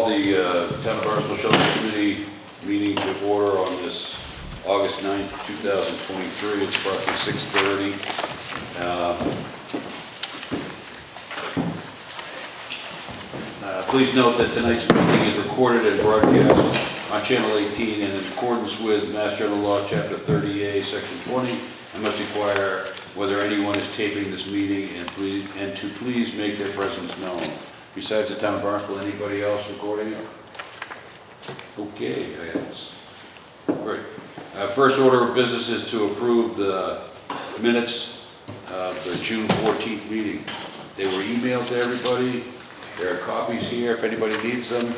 call the Town of Barnstable Shellfish Committee meeting to order on this August 9th, 2023. It's approximately 6:30. Please note that tonight's meeting is recorded and broadcast on Channel 18 and in accordance with Mass General Law, Chapter 30A, Section 20. I must inquire whether anyone is taping this meeting and to please make their presence known. Besides the Town of Barnstable, anybody else recording it? Okay, yes. Great. First order of business is to approve the minutes of the June 14th meeting. They were emailed to everybody. There are copies here if anybody needs them.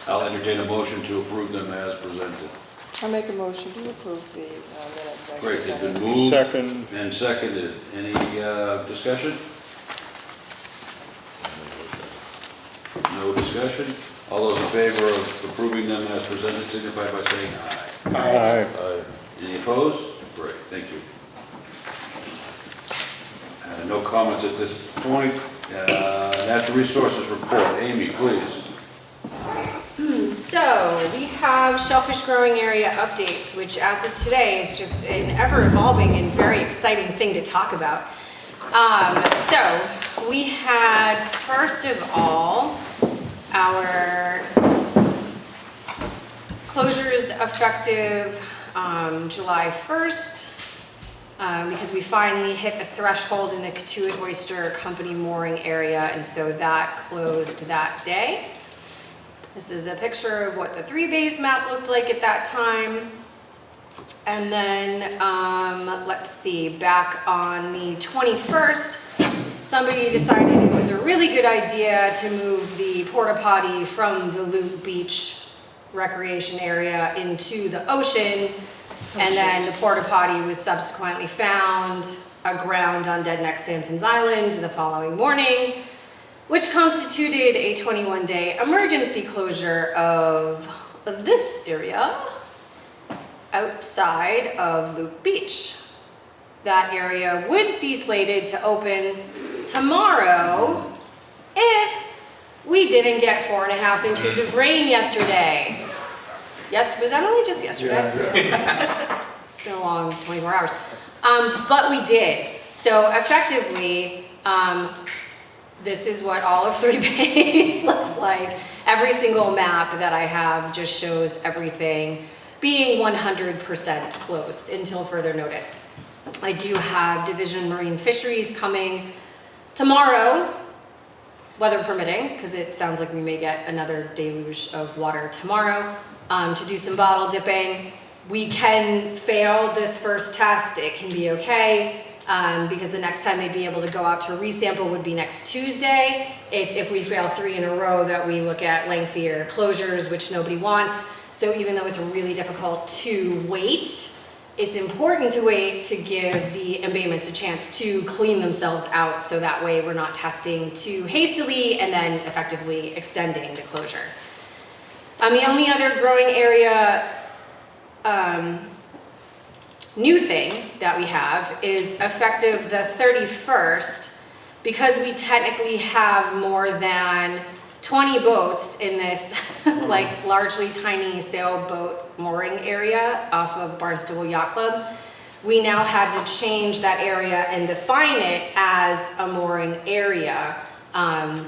I'll entertain a motion to approve them as presented. I'll make a motion to approve the minutes as Great, they've presented. been moved Second. and seconded. Any discussion? No discussion? All those in favor of approving them as presented signify by saying aye. Aye. Aye. Any opposed? Great, thank you. No comments at this point. Natural Resources Report. Amy, please. So we have shellfish growing area updates, which as of today is just an ever evolving and very exciting thing to talk about. So we had, first of all, our closures effective July 1st. Because we finally hit the threshold in the Katuitt Oyster Company mooring area, and so that closed that day. This is a picture of what the 3 bays map looked like at that time. And then, let's see, back on the 21st, somebody decided it was a really good idea to move the porta potty from the Loop Beach recreation area into the ocean. And then the porta potty was subsequently found aground on Dead Neck Sampson's Island the following morning, which constituted a 21-day emergency closure of this area outside of Loop Beach. That area would be slated to open tomorrow if we didn't get 4.5 inches of rain yesterday. Yes, was that only just yesterday? Yeah. It's been a long 24 hours. But we did. So effectively, this is what all of 3 bays looks like. Every single map that I have just shows everything being 100% closed until further notice. I do have Division Marine Fisheries coming tomorrow, weather permitting, because it sounds like we may get another deluge of water tomorrow. To do some bottle dipping. We can fail this first test, it can be okay, because the next time they'd be able to go out to resample would be next Tuesday. It's if we fail 3 in a row that we look at lengthier closures, which nobody wants. So even though it's really difficult to wait, it's important to wait to give the embayments a chance to clean themselves out, so that way we're not testing too hastily and then effectively extending the closure. The only other growing area new thing that we have is effective the 31st, because we technically have more than 20 boats in this like largely tiny sailboat mooring area off of Barnstable Yacht Club. We now had to change that area and define it as a mooring area.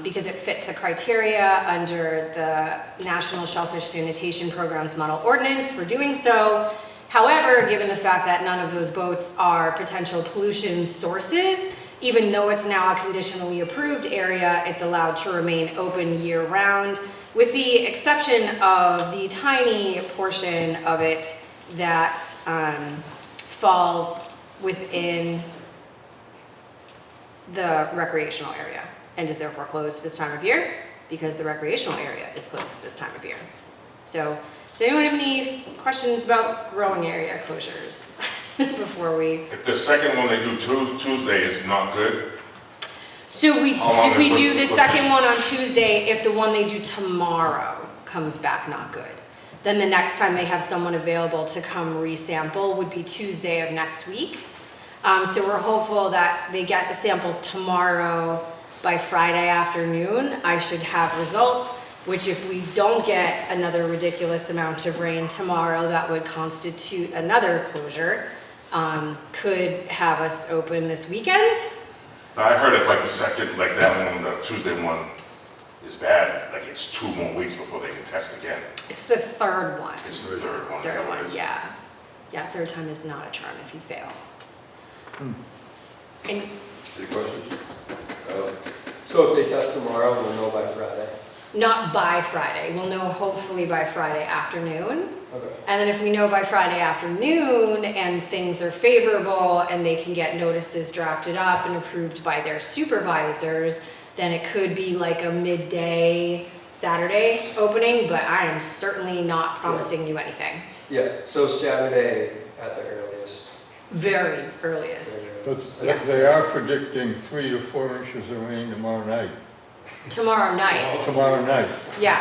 Because it fits the criteria under the National Shellfish Sanitation Program's Model Ordinance for doing so. However, given the fact that none of those boats are potential pollution sources, even though it's now a conditionally approved area, it's allowed to remain open year-round, with the exception of the tiny portion of it that falls within the recreational area, and is therefore closed this time of year because the recreational area is closed this time of year. So, does anyone have any questions about growing area closures before we? If the second one they do Tuesday is not good. So we do the second one on Tuesday if the one they do tomorrow comes back not good. Then the next time they have someone available to come resample would be Tuesday of next week. So we're hopeful that they get the samples tomorrow. By Friday afternoon, I should have results. which if we don't get another ridiculous amount of rain tomorrow, that would constitute another closure, could have us open this weekend. Now, I heard it like the second, like that one, the Tuesday one is bad, like it's 2 more weeks before they can test again. It's the third one. It's the third one. is that Third what it one, is? yeah. Yeah, third time is not a charm if you fail. And Any questions? So if they test tomorrow, we'll know by Friday? not by Friday, we'll know hopefully by Friday afternoon. Okay. And then if we know by Friday afternoon and things are favorable and they can get notices drafted up and approved by their supervisors, then it could be like a midday Saturday opening, but I am certainly not promising you anything. Yeah, so Saturday at the earliest. Very earliest. Very But Yeah. they are predicting 3 to 4 inches of rain tomorrow night. Tomorrow night. Tomorrow night. Yeah,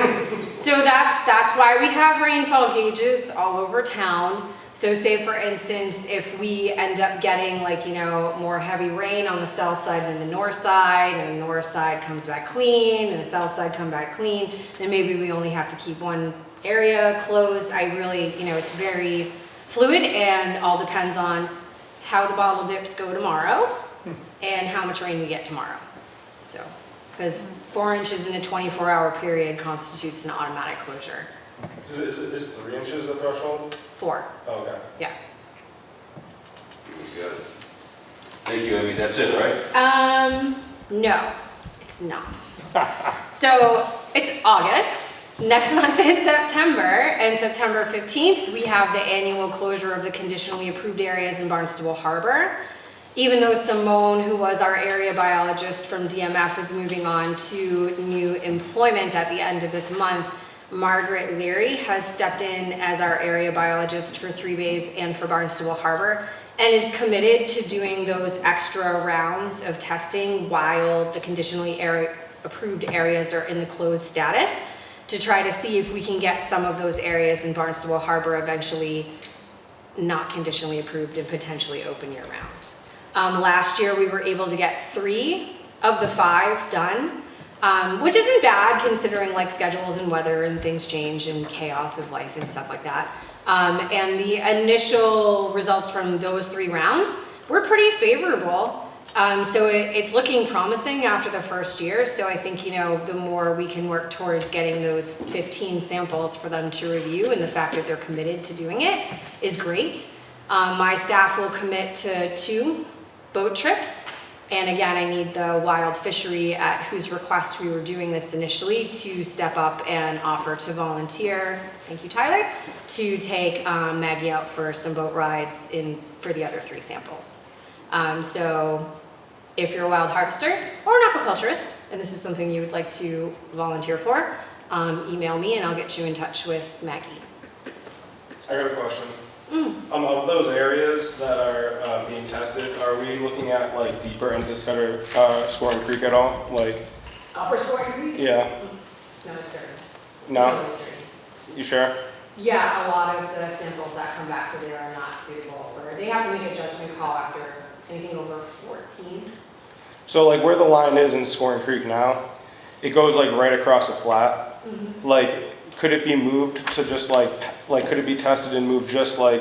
so that's why we have rainfall gauges all over town. So say for instance, if we end up getting like, you know, more heavy rain on the south side than the north side, and the north side comes back clean, and the south side come back clean, then maybe we only have to keep one area closed. I really, you know, it's very fluid and all depends on how the bottle dips go tomorrow and how much rain we get tomorrow. So, because 4 inches in a 24-hour period constitutes an automatic closure. Is 3 inches the threshold? 4, Okay. yeah. We got it. Thank you, Amy, that's it, right? No, it's not. So it's August. Next month is September, and September 15th, we have the annual closure of the conditionally approved areas in Barnstable Harbor. Even though Simone, who was our area biologist from DMF, is moving on to new employment at the end of this month, Margaret Leary has stepped in as our area biologist for 3 Bays and for Barnstable Harbor, and is committed to doing those extra rounds of testing while the conditionally approved areas are in the closed status, to try to see if we can get some of those areas in Barnstable Harbor eventually not conditionally approved and potentially open year round. Last year we were able to get 3 of the 5 done, which isn't bad considering like schedules and weather and things change and chaos of life and stuff like that. And the initial results from those 3 rounds were pretty favorable. So it's looking promising after the first year. So I think, you know, the more we can work towards getting those 15 samples for them to review, and the fact that they're committed to doing it is great. My staff will commit to 2 boat trips. And again, I need the wild fishery, at whose request we were doing this initially, to step up and offer to volunteer, thank you Tyler, to take Maggie out for some boat rides for the other 3 samples. So if you're a wild harvester or an aquaculturist, and this is something you would like to volunteer for, email me and I'll get you in touch with Maggie. I got a question. Of those areas that are being tested, are we looking at like deeper into Scoring Creek at all? Like, Upper Scoring Creek? yeah, No, it's dirty. no? It's dirty. You sure? Yeah, a lot of the samples that come back for there are not suitable for, they have to make a judgment call after anything over 14. So like where the line is in Scoring Creek now, it goes like right across a flat. Like, could it be moved to just like could it be tested and moved just like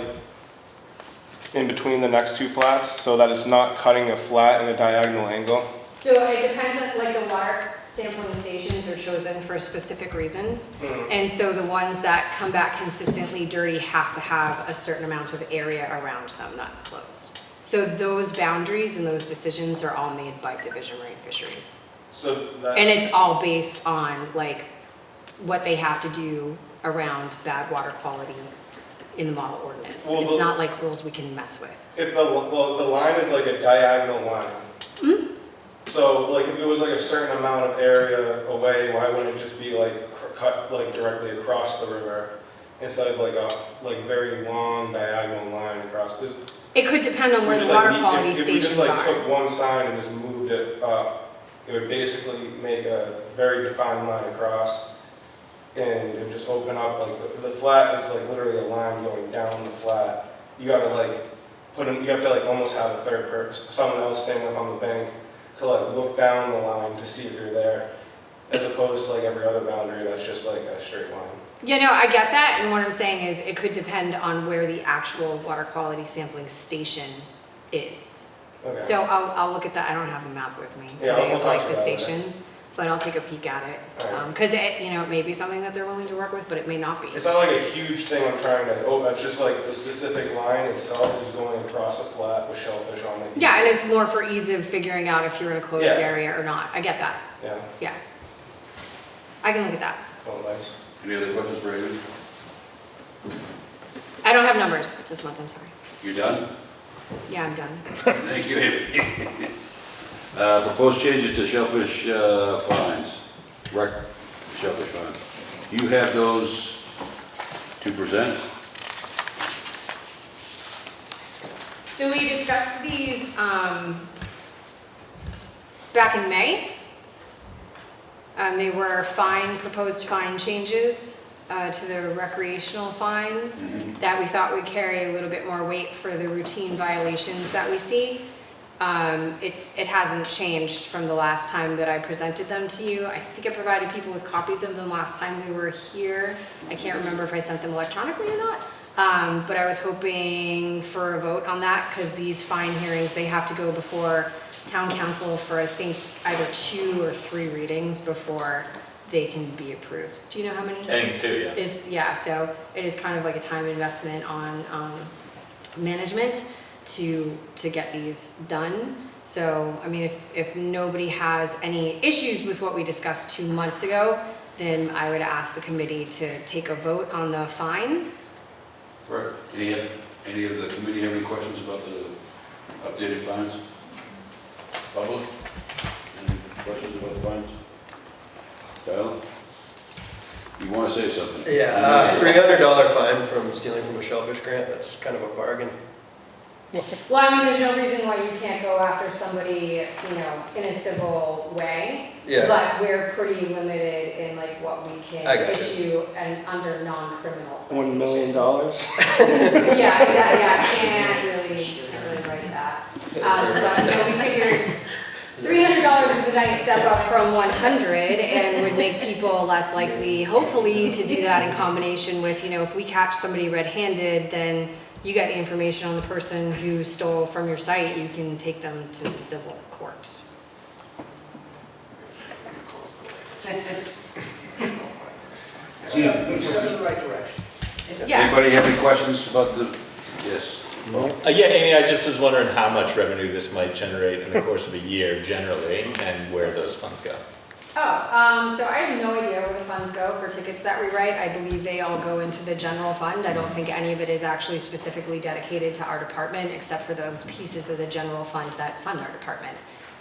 in between the next 2 flats so that it's not cutting a flat in a diagonal angle? So it depends on, like, the water sampling stations are chosen for specific reasons. And so the ones that come back consistently dirty have to have a certain amount of area around them that's closed. So those boundaries and those decisions are all made by Division Marine Fisheries. So that's, And it's all based on like what they have to do around bad water quality in the model ordinance. Well, It's not like rules we can mess with. if the line is like a diagonal line. So like if it was like a certain amount of area away, why wouldn't it just be like cut like directly across the river instead of like a very long diagonal line across this? It could depend on where the water quality stations If we just are. like took one sign and just moved it up, it would basically make a very defined line across. And it would just open up, like the flat is like literally a line going down the flat. You gotta like you have to like almost have a third person, someone else standing up on the bank to like look down the line to see if you're there. as opposed to like every other boundary that's just like a straight line. Yeah, no, I get that, and what I'm saying is it could depend on where the actual water quality sampling station is. Okay. So I'll look at that, I don't have a map with me Yeah, today we'll of talk like the about it. stations, but I'll take a peek at it. Alright. Cause it, it may be something that they're willing to work with, but it may not be. It's not like a huge thing I'm trying to, it's just like the specific line itself is going across a flat with shellfish on it. Yeah, and it's more for ease of figuring out if you're in a closed Yeah. area or not, I get that, Yeah, yeah. I can look at that. oh, nice. Any other questions for Amy? I don't have numbers this month, I'm sorry. You done? Yeah, I'm done. Thank you, Amy. Proposed changes to shellfish fines, shellfish fines. You have those to present? So we discussed these back in May. They were proposed fine changes to the recreational fines that we thought would carry a little bit more weight for the routine violations that we see. It hasn't changed from the last time that I presented them to you. I think I provided people with copies of them last time we were here. I can't remember if I sent them electronically or not. But I was hoping for a vote on that because these fine hearings, they have to go before town council for I think either 2 or 3 readings before they can be approved. Do you know how many? I think it's 2, yeah. Yeah, so it is kind of like a time investment on management to get these done. So, I mean, if nobody has any issues with what we discussed 2 months ago, then I would ask the committee to take a vote on the fines. Right. Any of the committee have any questions about the updated fines? Public? Any questions about the fines? Tyler? You want to say something? Yeah, $300 fine from stealing from a shellfish grant, that's kind of a bargain. Well, I mean, there's no reason why you can't go after somebody, in a civil way. Yeah. But we're pretty limited in like what we I can got you. issue and under non-criminal citations. $1 million? Yeah, exactly, yeah, can't really write that. But, we figured $300 was a nice step up from 100 and would make people less likely, hopefully, to do that in combination with, if we catch somebody red-handed, then you get the information on the person who stole from your site, you can take them to the civil court. Yeah, Anybody have any questions about the, yes? Yeah, Amy, I just was wondering how much revenue this might generate in the course of a year generally, and where those funds go. so I have no idea where the funds go for tickets that we write. I believe they all go into the general fund. I don't think any of it is actually specifically dedicated to our department, except for those pieces of the general fund that fund our department.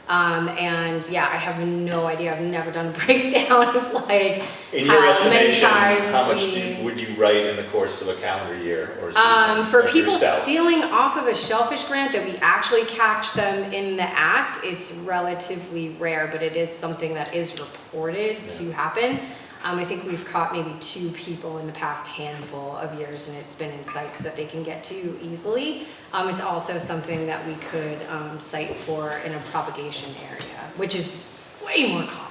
And yeah, I have no idea. I've never done a breakdown of like In your how many estimation, times how much we... would you write in the course of a calendar year or season? For like people yourself? stealing off of a shellfish grant that we actually catch them in the act, it's relatively rare, but it is something that is reported to happen. I think we've caught maybe 2 people in the past handful of years, and it's been in sites that they can get to easily. It's also something that we could cite for in a propagation area, which is way more common.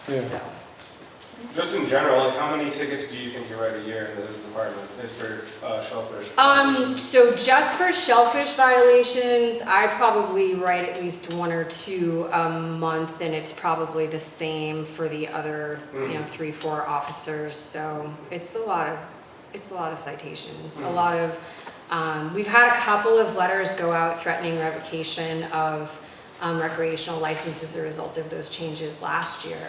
Yeah. So. Just in general, like how many tickets do you think you write a year in this department is for shellfish? So just for shellfish violations, I probably write at least 1 or 2 a month, and it's probably the same for the other, 3, 4 officers. So it's a lot of citations. A lot of, we've had a couple of letters go out threatening revocation of recreational licenses as a result of those changes last year.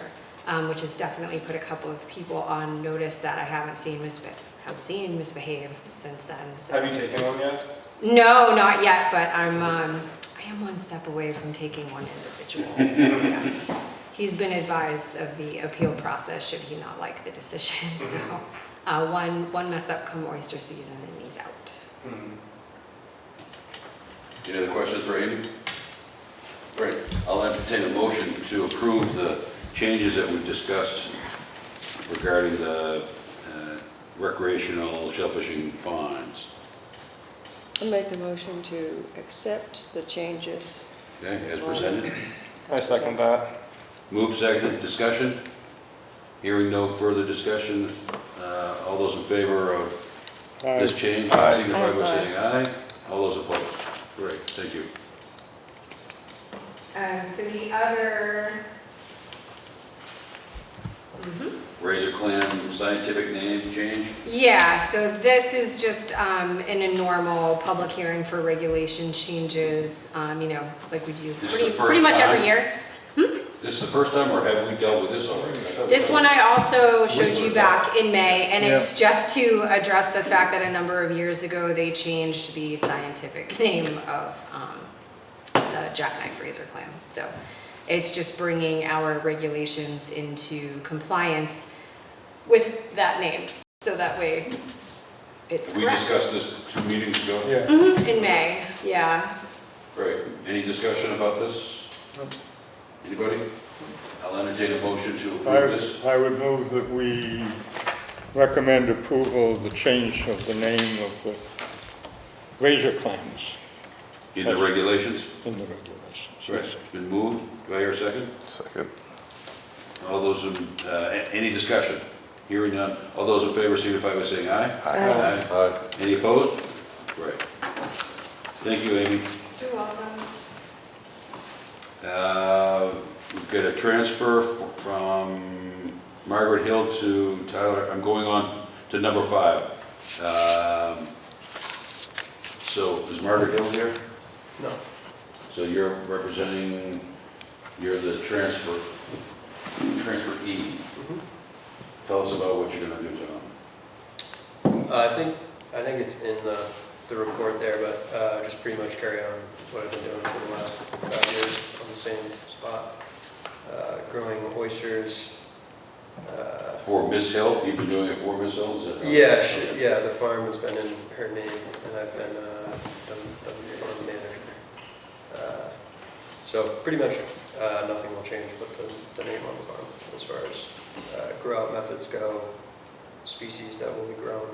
Which has definitely put a couple of people on notice that I haven't seen misbehave since then. So. Have you taken one yet? No, not yet, but I am 1 step away from taking one individual. So, yeah. He's been advised of the appeal process should he not like the decision. So one mess up come oyster season and he's out. Any other questions for Amy? Great. I'll entertain a motion to approve the changes that we've discussed regarding the recreational shellfishing fines. I'll make a motion to accept the changes. Okay, as presented. I second that. Move second, discussion? Hearing no further discussion, all those in favor of this change, Aye. signify by Aye. saying aye. All those opposed? Great, thank you. So the other. Razor Clam scientific name change? Yeah, so this is just in a normal public hearing for regulation changes, like we do This is the pretty first much every time? year. This is the first time, or have we dealt with this already? I thought we This dealt- one I also showed you back in May, and Yeah. it's just to address the fact that a number of years ago, they changed the scientific name of the jackknife razor clam. So it's just bringing our regulations into compliance with that name, so that way it's We correct. discussed this 2 meetings ago? Yeah. In May, yeah. Great. Any discussion about this? Anybody? I'll entertain a motion to approve this. I would move that we recommend approval of the change of the name of the razor clams In the regulations? in the regulations. Great. It's been moved. Do I hear a second? Second. All those in, any discussion? Hearing none. All those in favor signify by saying aye. Aye. Any opposed? Great. Thank you, Amy. You're welcome. We've got a transfer from Margaret Hill to Tyler. I'm going on to number 5. So is Margaret Hill here? No. So you're representing, you're the transferee. Tell us about what you're gonna do, John. I think it's in the report there, but just pretty much carry on what I've been doing for the last 5 years on the same spot. Growing oysters. For Miss Hill, you've been doing it for Miss Hill, is that? Yeah, yeah, the farm has been in her name, and I've been the farm manager. So pretty much nothing will change but the name on the farm as far as grow out methods go, species that will be grown.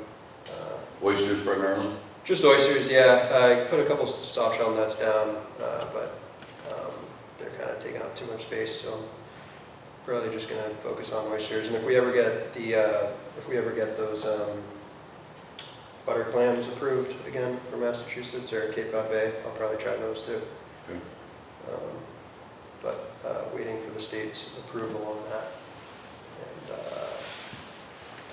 Oysters primarily? Just oysters, yeah. I put a couple soft shell nets down, but they're kind of taking up too much space, so probably just going to focus on oysters. And if we ever get those butter clams approved again for Massachusetts or Cape Cod Bay, I'll probably try those too. Okay. But waiting for the state's approval on that.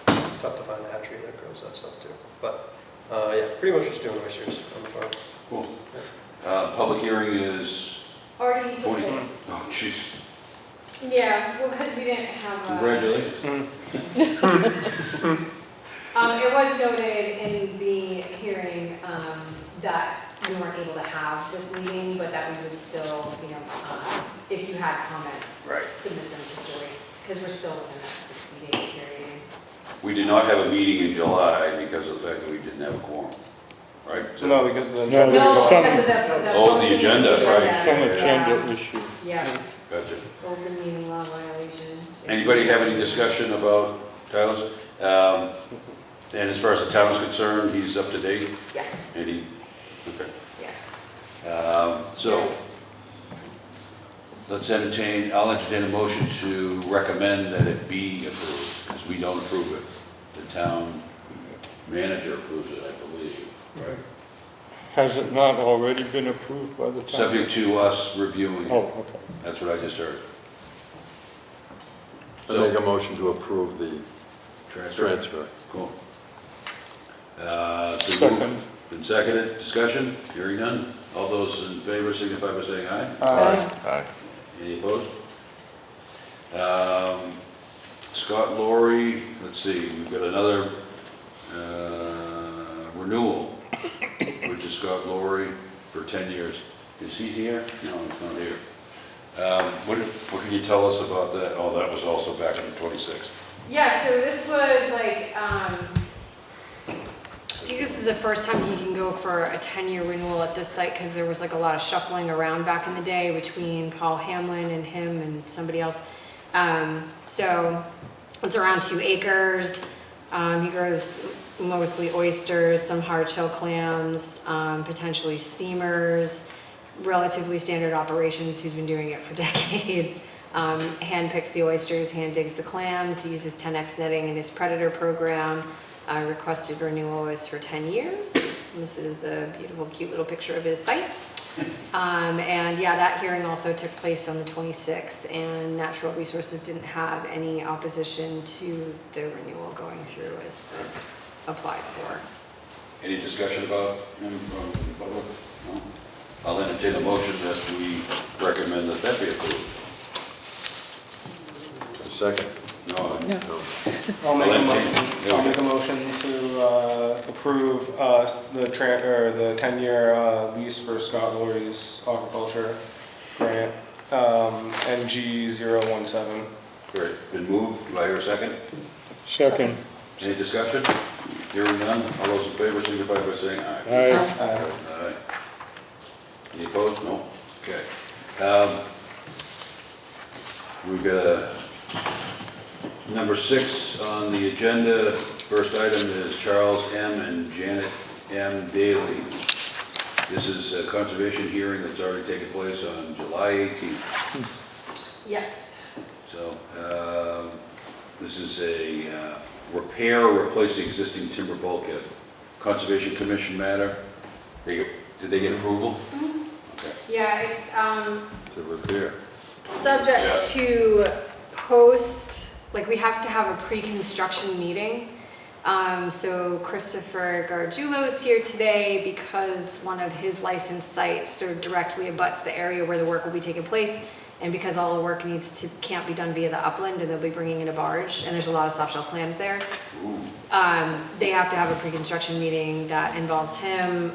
And tough to find a hatchery that grows that stuff too. But yeah, pretty much just doing oysters on the farm. Cool. Public hearing is Already took 40. place. Oh, jeez. Yeah, well, because we didn't have. Congratulations. It was noted in the hearing that we weren't able to have this meeting, but that we would still, if you had comments, Right. submit them to Joyce, because we're still within that 60-day period. We did not have a meeting in July because of the fact that we didn't have a quorum, right? So- No, because the. No, No, Some- because of the. Oh, the posting of agenda, right. Some Yeah. agenda issue. Yeah, Gotcha. open meeting law violation. Anybody have any discussion about Tyler's? And as far as the town is concerned, he's up to date, Yes, and he, okay. yeah. So, I'll entertain a motion to recommend that it be approved, because we don't approve it. The town manager approves it, I believe. Right. Has it not already been approved by the town? Subject to us reviewing Oh, it. okay. That's what I just heard. I make a motion to approve the transfer. Cool. Been Second. moved, been seconded, discussion, hearing none. All those in favor signify by saying aye. Aye. Any opposed? Scott Laurie, let's see, we've got another renewal, which is Scott Laurie for 10 years. Is he here? No, he's not here. What can you tell us about that? Oh, that was also back on the 26th. Yeah, so this was like, I think this is the first time he can go for a 10-year renewal at this site, because there was like a lot of shuffling around back in the day between Paul Hamlin and him and somebody else. So it's around 2 acres. He grows mostly oysters, some hard-shell clams, potentially steamers, relatively standard operations. He's been doing it for decades. Hand picks the oysters, hand digs the clams, uses 10x netting in his predator program. Requested renewal is for 10 years. This is a beautiful, cute little picture of his site. And yeah, that hearing also took place on the 26th, and Natural Resources didn't have any opposition to the renewal going through as applied for. Any discussion about him from the public? No? I'll entertain a motion that we recommend that that be approved. Second. No, No. I'll make a Well, motion, I'll make a motion to approve the 10-year lease for Scott Lorry's aquaculture grant, NG 017. great. Been moved. Do I hear a second? Second. Any discussion? Hearing none. All those in favor signify by saying aye. Aye. Aye. Any opposed? No? Okay. We've got number 6 on the agenda. First item is Charles M. and Janet M. Daly. This is a conservation hearing that's already taken place on July 18th. Yes. So, this is a repair or replace the existing timber bulkhead. Conservation Commission matter. Did they get approval? Okay. Yeah, it's To repair. subject Yeah. to post, like we have to have a pre-construction meeting. So Christopher Gargiulo is here today because one of his licensed sites sort of directly abuts the area where the work will be taking place. And because all the work can't be done via the upland, and they'll be bringing in a barge, and there's a lot of soft shell clams there. They have to have a pre-construction meeting that involves him,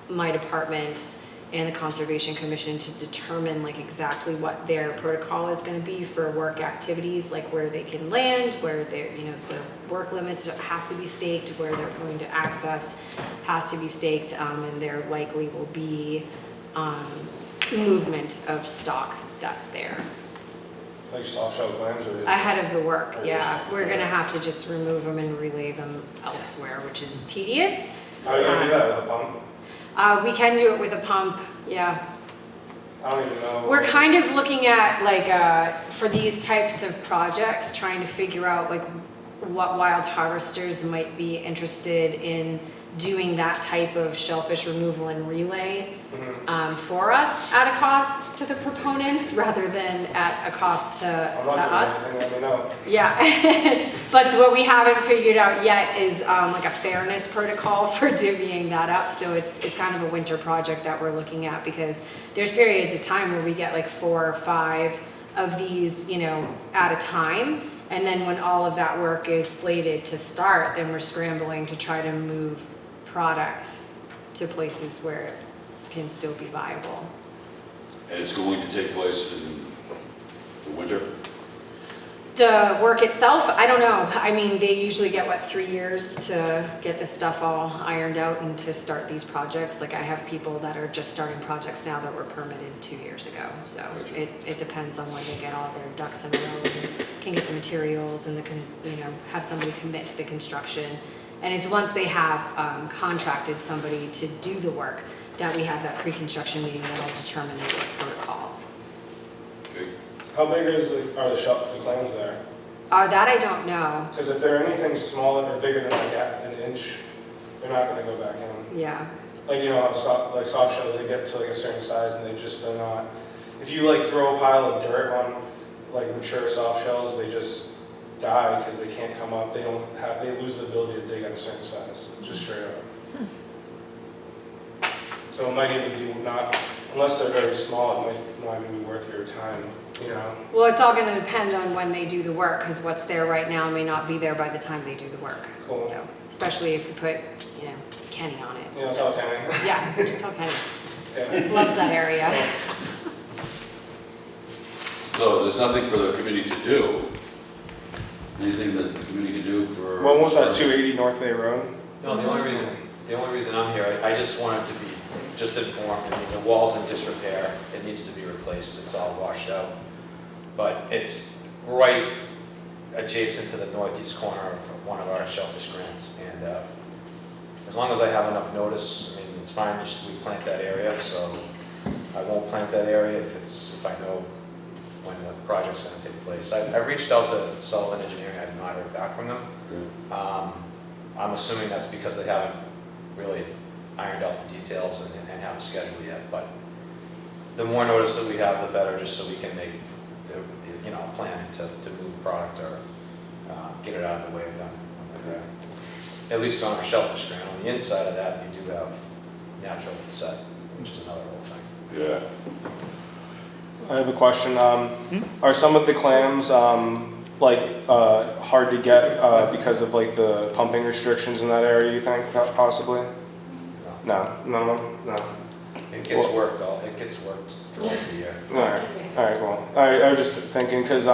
my department, and the Conservation Commission to determine like exactly what their protocol is going to be for work activities, like where they can land, where they're, the work limits have to be staked, where they're going to access has to be staked, and there likely will be movement of stock that's there. Like soft shell clams or? Ahead of the work, yeah. We're gonna have to just remove them and relay them elsewhere, which is tedious. How are you gonna do that with a pump? We can do it with a pump, yeah. I don't even know. We're kind of looking at like, for these types of projects, trying to figure out like what wild harvesters might be interested in doing that type of shellfish removal and relay for us at a cost to the proponents rather than at a cost to us. Let me know. Yeah, but what we haven't figured out yet is like a fairness protocol for divvying that up. So it's kind of a winter project that we're looking at because there's periods of time where we get like 4 or 5 of these, at a time. And then when all of that work is slated to start, then we're scrambling to try to move product to places where it can still be viable. And it's going to take place in the winter? The work itself, I don't know. I mean, they usually get, 3 years to get this stuff all ironed out and to start these projects. Like I have people that are just starting projects now that were permitted 2 years ago. So it depends on when they get all their ducks in a row and can get the materials and have somebody commit to the construction. And it's once they have contracted somebody to do the work that we have that pre-construction meeting that'll determine the work protocol. Okay. How big are the clams there? That I don't know. Because if they're anything smaller or bigger than like an inch, they're not gonna go back in. Yeah. Like, how soft shells, they get to like a certain size and they're not. If you like throw a pile of dirt on like mature soft shells, they just die because they can't come up. They lose the ability to dig at a certain size, just straight up. So it might even be not, unless they're very small, it might not even be worth your time, Well, it's all going to depend on when they do the work, because what's there right now may not be there by the time they do the work. Cool. So, especially if you put, Kenny on it. Yeah, So, tell Kenny. yeah, just tell Kenny. Yeah. Loves that area. So there's nothing for the committee to do? Anything that the committee can do for? When was that 280 North Bay Road? No, the only reason I'm here, I just wanted to be just informed. I mean, the wall's in disrepair, it needs to be replaced, it's all washed out. But it's right adjacent to the northeast corner of one of our shellfish grants. And as long as I have enough notice, I mean, it's fine, just we plant that area, so I won't plant that area if I know when the project's gonna take place. I reached out to Sullivan Engineering, I have not heard back from them. I'm assuming that's because they haven't really ironed out the details and have a schedule yet, but the more notice that we have, the better, just so we can make the plan to move product or get it out of the way of them. At least on our shellfish strand, on the inside of that, you do have natural set, which is another whole thing. Yeah. I have a question. Are some of the clams hard to get because of like the pumping restrictions in that area? You think possibly? No, none of them. No. It gets worked throughout the year. All right, cool. I was just thinking because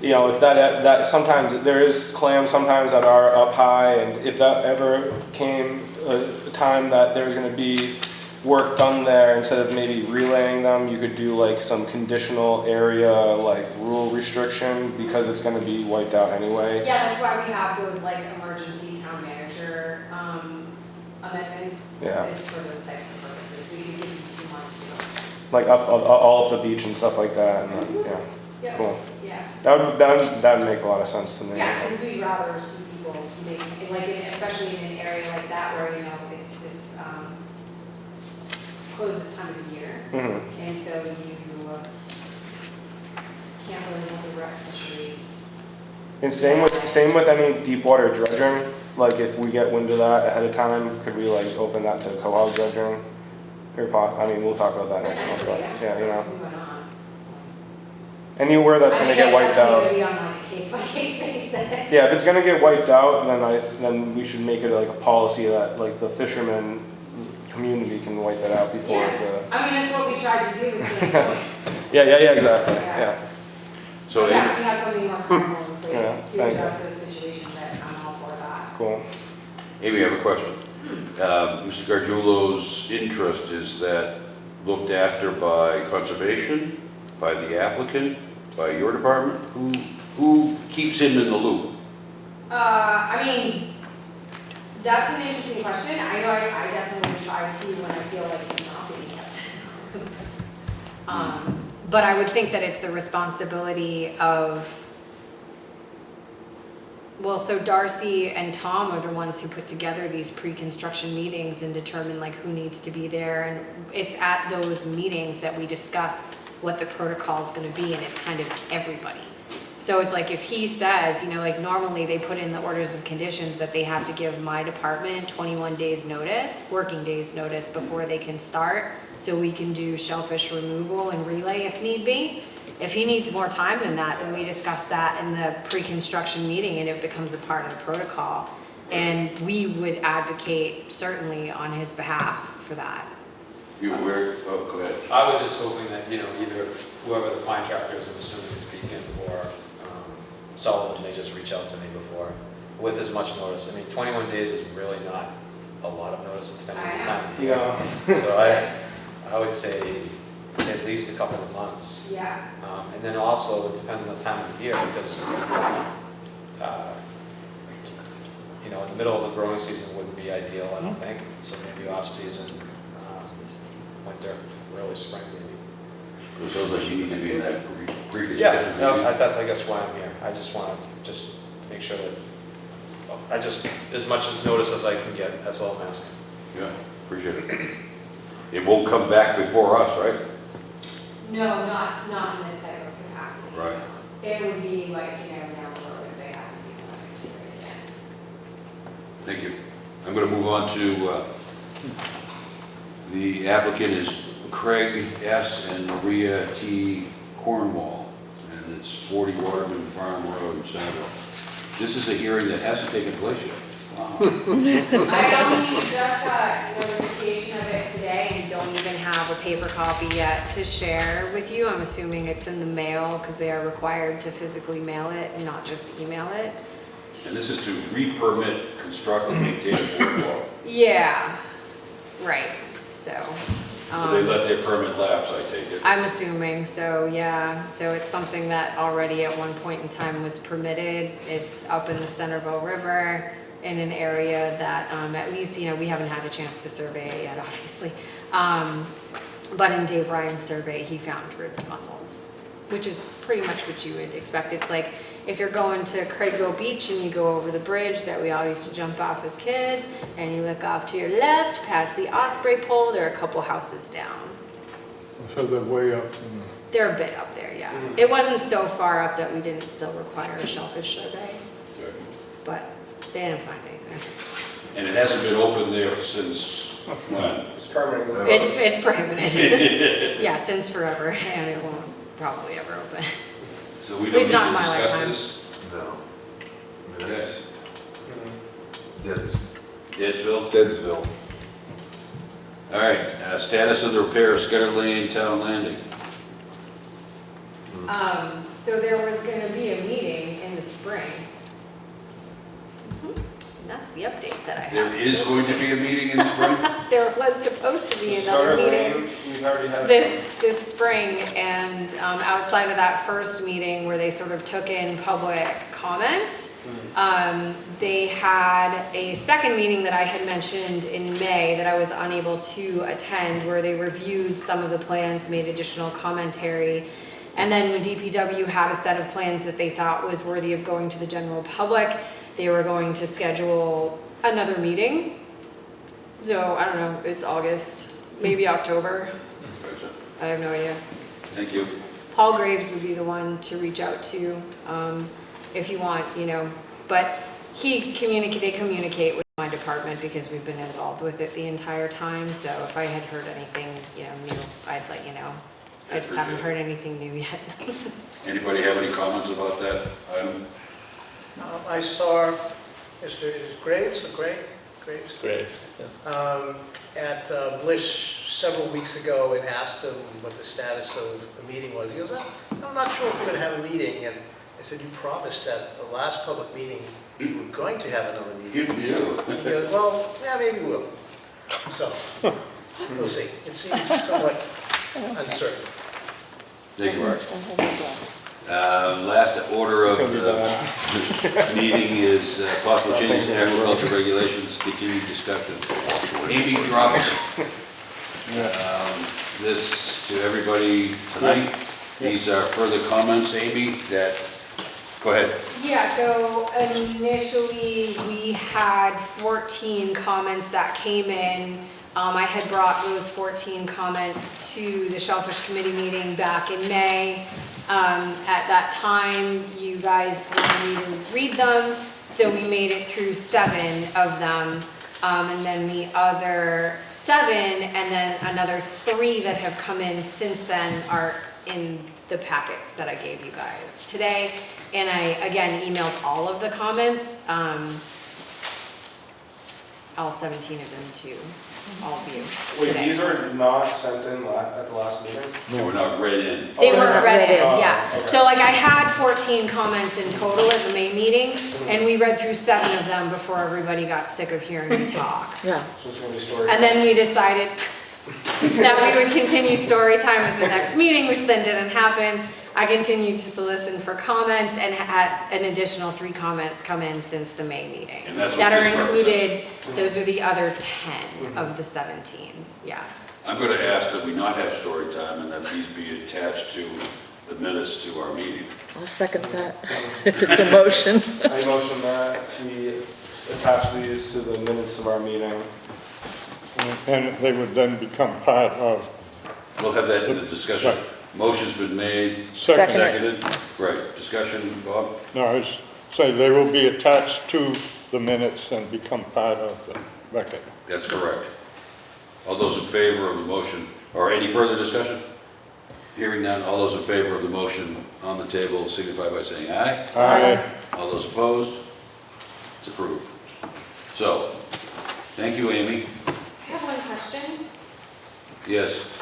if that sometimes there is clams sometimes that are up high, and if that ever came a time that there's going to be work done there, instead of maybe relaying them, you could do like some conditional area like rule restriction because it's going to be wiped out anyway. Yeah, that's why we have those like emergency town manager amendments. Yeah. Is for those types of purposes. We could give you 2 months to. Like all up the beach and stuff like that. And, yeah. Yeah. Cool. Yeah. That would make a lot of sense to me. Yeah, because we'd rather see people make, especially in an area like that where, it's closed this time of the year. Mm-hmm. And so you can't really have the wreck fishery. And same with any deep water dredging. Like if we get wind of that ahead of time, could we like open that to cohort dredging? We'll talk about that next month. But yeah, We went on. anywhere that's going to get wiped out. I think it's definitely on like a case-by-case basis. Yeah, if it's going to get wiped out, then we should make it like a policy that like the fishermen community can wipe it out before Yeah. That's what we tried to do is say, Yeah, exactly. Yeah. So, if we had something more formal in place Yeah, to thank address those situations, I'm all for that. Cool. Amy, I have a question. Mr. Gargiulo's interest, is that looked after by conservation, by the applicant, by your department? Who keeps him in the loop? That's an interesting question. I know I definitely try to when I feel like he's not being kept. But I would think that it's the responsibility of, so Darcy and Tom are the ones who put together these pre-construction meetings and determine like who needs to be there. And it's at those meetings that we discuss what the protocol is going to be, and it's kind of everybody. So it's like if he says, normally they put in the orders of conditions that they have to give my department 21 days notice, working days notice before they can start, so we can do shellfish removal and relay if need be. If he needs more time than that, then we discuss that in the pre-construction meeting and it becomes a part of the protocol. And we would advocate certainly on his behalf for that. You aware? Oh, go ahead. I was just hoping that, either whoever the contractor is, I'm assuming it's Beacon or Sullivan, they just reach out to me before with as much notice. 21 days is really not a lot of notice depending on the time of the year. So I would say at least a couple of months. Yeah. And then also it depends on the time of the year because, in the middle of the growing season wouldn't be ideal, I don't think. So maybe off season, winter, early spring maybe. So that you need to be in that previous. Yeah, that's I guess why I'm here. I just want to make sure that as much as notice as I can get, that's all I'm asking. Yeah, appreciate it. It won't come back before us, right? No, not in this type of capacity. Right. It would be like, down the road if they had to do something to it again. Thank you. I'm going to move on to, the applicant is Craig S. and Maria T. Cornwall, and it's 40 Waterman Farm Road, Centerville. This is a hearing that hasn't taken place yet. Wow. I only just got notification of it today and don't even have a paper copy yet to share with you. I'm assuming it's in the mail because they are required to physically mail it and not just email it. And this is to re-permit, construct, and maintain a boardwalk. Yeah, right, so. So they let their permit lapse, I take it. I'm assuming, so yeah. So it's something that already at one point in time was permitted. It's up in the Centerville River in an area that at least, we haven't had a chance to survey it yet, obviously. But in Dave Ryan's survey, he found ribbed mussels. which is pretty much what you would expect. It's like if you're going to Craigville Beach and you go over the bridge that we all used to jump off as kids, and you look off to your left past the Osprey Pole, there are a couple houses down. So they're way up. They're a bit up there, yeah. It wasn't so far up that we didn't still require a shellfish survey, but they didn't find anything. And it hasn't been open there since when? It's permanent. It's prohibited. Yeah, since forever, and it won't probably ever open. So we At don't need least not in to my discuss lifetime. this? No. That's Deadsville? Deadsville. All right, status of the repair of Scudder Lane Town Landing. So there was gonna be a meeting in the spring. And that's the update that I have. There is going to be a meeting in the spring? There was supposed to be The another Starter meeting Lane, we've already had. this spring, and outside of that first meeting where they sort of took in public comment, they had a second meeting that I had mentioned in May that I was unable to attend, where they reviewed some of the plans, made additional commentary. And then when DPW had a set of plans that they thought was worthy of going to the general public, they were going to schedule another meeting. So I don't know, it's August, maybe October. I have no idea. Thank you. Paul Graves would be the one to reach out to if you want, but they communicate with my department because we've been involved with it the entire time. So if I had heard anything, new, I'd let you know. I just haven't heard anything new yet. Anybody have any comments about that item? I saw Mr. Graves, Graves, at Bliss several weeks ago and asked him what the status of the meeting was. He goes, I'm not sure if we're going to have a meeting. And I said, you promised at the last public meeting we were going to have another meeting. Good for you. He goes, well, yeah, maybe we'll. So, we'll see. It seems somewhat uncertain. Thank you, Mark. Last order of meeting is possible changes in agriculture regulations, continued discussion. Amy dropped this to everybody tonight. These are further comments, Amy, go ahead. Yeah, so initially we had 14 comments that came in. I had brought those 14 comments to the Shellfish Committee meeting back in May. At that time, you guys wanted me to read them, so we made it through 7 of them. And then the other 7, and then another 3 that have come in since then are in the packets that I gave you guys today. And I, again, emailed all of the comments, all 17 of them to all of you Wait, today. these are not sent in at the last meeting? They were not read in. They they're weren't not read in, Oh, yeah. okay. So like I had 14 comments in total at the May meeting, and we read through 7 of them before everybody got sick of hearing me talk. Yeah. So it's gonna be story. And then we decided that we would continue story time at the next meeting, which then didn't happen. I continued to solicit for comments and had an additional 3 comments come in since the May meeting. And that's what that are this included, those are the other 10 of the 17, yeah. I'm going to ask that we not have story time and that these be attached to the minutes to our meeting. I'll second that, if it's a motion. I motion that we attach these to the minutes of our meeting. And they would then become part of. We'll have that in the discussion. Right. Motion's been made, Second. seconded. Right, discussion, Bob? No, I was say they will be attached to the minutes and become part of the record. That's correct. All those in favor of the motion, or any further discussion? Hearing none, all those in favor of the motion on the table signify by saying aye. Aye. All those opposed? It's approved. So, thank you, Amy. I have one question. Yes,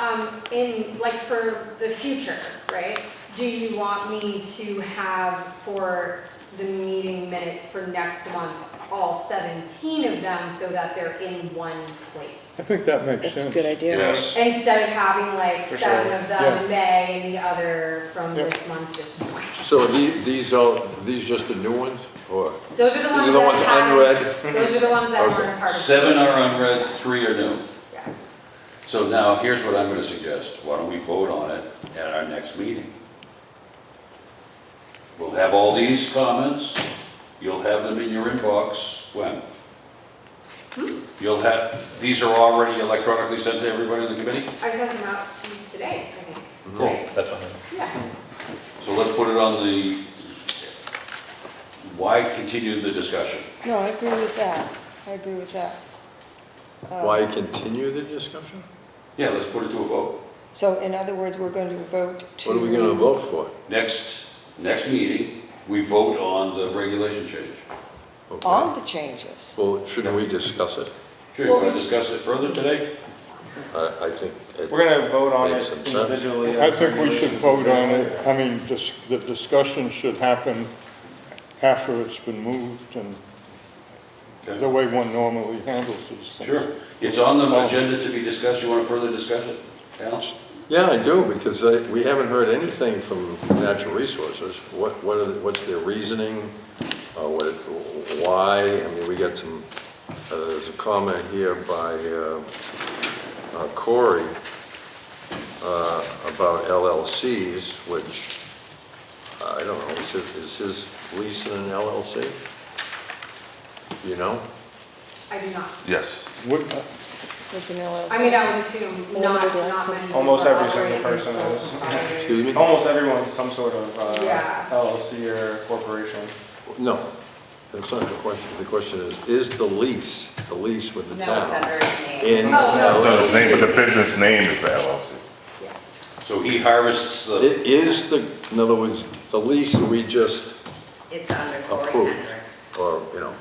In, like, for the future, right? Do you want me to have for the meeting minutes for next month, all 17 of them so that they're in one place? I think that makes That's sense. a good idea. yes. Instead of having like For 7 sure. of them in May and the other from Yep. this month. So are these just the new ones, or? Those are the ones These are the that ones have- unread? Those are the ones that Okay. weren't part of. 7 are unread, 3 are new. Yeah. So now, here's what I'm going to suggest. Why don't we vote on it at our next meeting? We'll have all these comments, you'll have them in your inbox when? You'll have, these are already electronically sent to everybody in the committee? I sent them out to you today, I think. Cool. That's fine. Yeah. So let's put it on the, why continue the discussion? No, I agree with that. I agree with that. Why continue the discussion? Yeah, let's put it to a vote. So in other words, we're going to vote to... What are we gonna vote for? Next meeting, we vote on the regulation change. Okay. On the changes. Well, shouldn't we discuss it? Sure, you want to discuss it further today? I think. We're gonna vote on Makes it some sense. individually. I think we should vote on it. I mean, the discussion should happen after it's been moved and the way one normally handles these things. Sure. It's on the agenda to be discussed. You want to further discuss it? Al? Yeah, I do, because we haven't heard anything from Natural Resources. What's their reasoning? Why? I mean, we got some, there's a comment here by Corey about LLCs, which, I don't know, is his lease in an LLC? Do you know? I do not. Yes. It's an LLC. I mean, I would assume not many. Almost people are every single operating person sole is. proprietors. Excuse me? Almost everyone's some sort of Yeah. LLC or corporation. No, that's not the question. The question is the lease with the town? No, it's under his name. In Oh, no. So the name, but the business name is the LLC. Yeah. So he harvests the, It is in other words, the lease that we just It's under Corey approved, Hendricks. or, you know,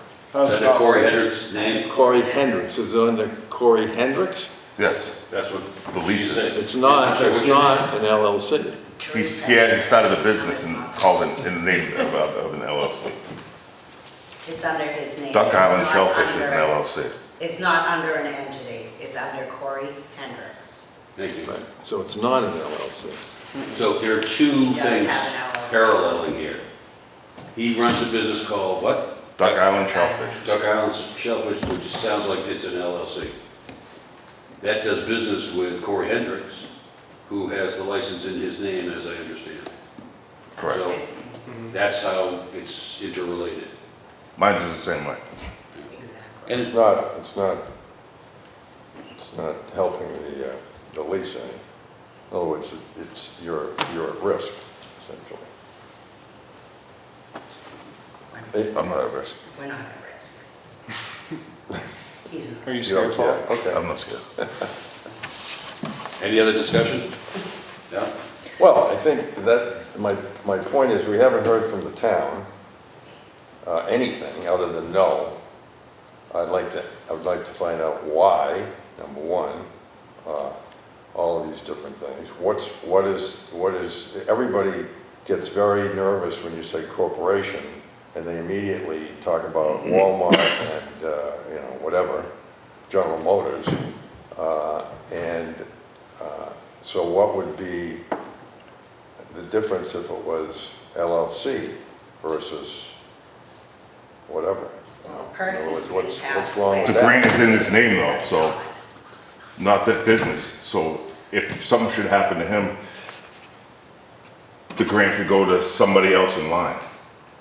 is that Corey Hendrick's name? Corey Hendricks, is it under Corey Hendricks? Yes, That's what the she lease is. said. It's not an LLC. He started a business and called it in the name of an LLC. It's under his name. Duck It's Island not Shellfish is an under- LLC. It's not under an entity, it's under Corey Hendricks. Thank you. Right, so it's not an LLC. So there are two He does things have an LLC. paralleling here. He runs a business called what? Duck Island Shellfish. Duck Island Shellfish, which sounds like it's an LLC. That does business with Corey Hendricks, who has the license in his name, as I understand. Correct. So It's- that's how it's interrelated. Mine's is the same way. Exactly. And It's not helping the lease any. In other words, you're at risk, essentially. I'm not at risk. We're not at risk. He's not. Are you scared, Paul? Yeah, okay. I'm not scared. any other discussion? Yeah? Well, I think that, my point is, we haven't heard from the town anything other than no. I would like to find out why, number one, all of these different things. What is, everybody gets very nervous when you say corporation, and they immediately talk about Walmart and, whatever, General Motors. So what would be the difference if it was LLC versus whatever? Well, a In person other words, can what's pass wrong away. with The grant is in his name though, so not that business. So if something should happen to him, the grant could go to somebody else in line.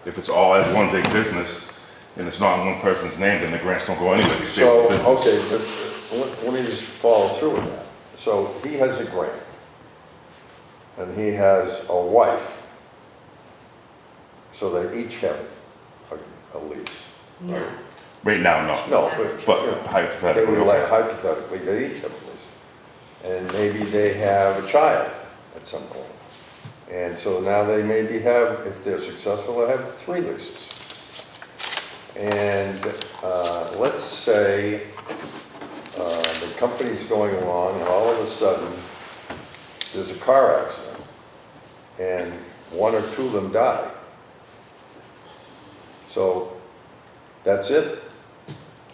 If it's all as one big business and it's not in one person's name, then the grants don't go anywhere. They stay So, with the business. okay, but let me just follow through with that. So he has a grant, and he has a wife, so they each have a lease. No. Right now, no. No, But you know, they hypothetically, would like, okay. hypothetically, they each have a lease. And maybe they have a child at some point. And so now they maybe have, if they're successful, they have 3 leases. And let's say the company's going along and all of a sudden there's a car accident and 1 or 2 of them die. So that's it?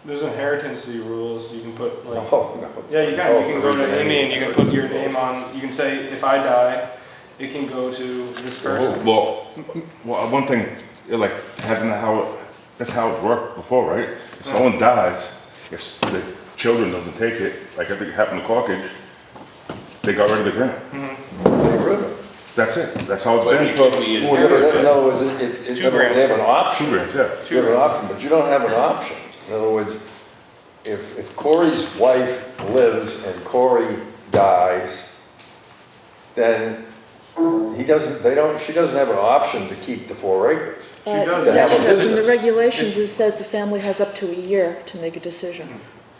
There's inheritancy rules, you can put like. No, no. Yeah, you can. You can go to there isn't Amy any and you can put your inheritance name on, you can say, if I die, it can go to this person. Well, one thing, like, that's how it worked before, right? If someone dies, if the children doesn't take it, like I think it happened to Corkage, they got rid of the grant. They rid of it. That's it. That's how But it's it been can for be 4 Yeah, but years. in other words, they have an option. 2 grand, yeah. You have an option, but you don't have an option. In other words, if Corey's wife lives and Corey dies, then she doesn't have an option to keep the 4 acres. She does. To have a In the business. regulations, it says the family has up to a year to make a decision.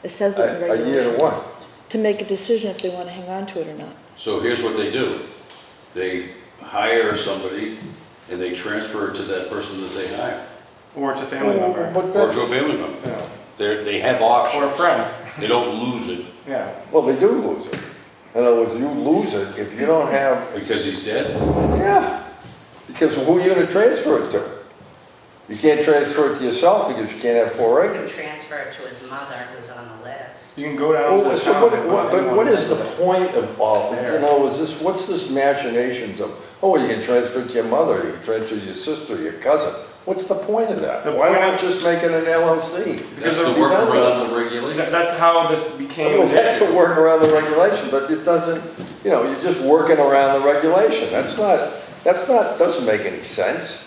It says that in the A year regulations. to what? To make a decision if they want to hang on to it or not. So here's what they do. They hire somebody and they transfer it to that person that they hire, Or it's a family member, But or to a that's, family member. yeah, They have or a options. friend, They don't lose it yeah. well, they do lose it. In other words, you lose it if you don't have, because he's dead. yeah, because who are you gonna transfer it to? You can't transfer it to yourself because you can't have 4 You can acres. transfer it to his mother, who's on the list. You can go down to Well, the so town. but what is the point of all, There. you know, what's this machinations of, oh, you can transfer it to your mother, you can transfer it to your sister, your cousin? What's the point of that? The Why point not of- just make it an LLC? That's Because the of be done with it. workaround the regulation. That's how this became. Well, that's a work around the regulation, but it doesn't, you know, you're just working around the regulation. Doesn't make any sense.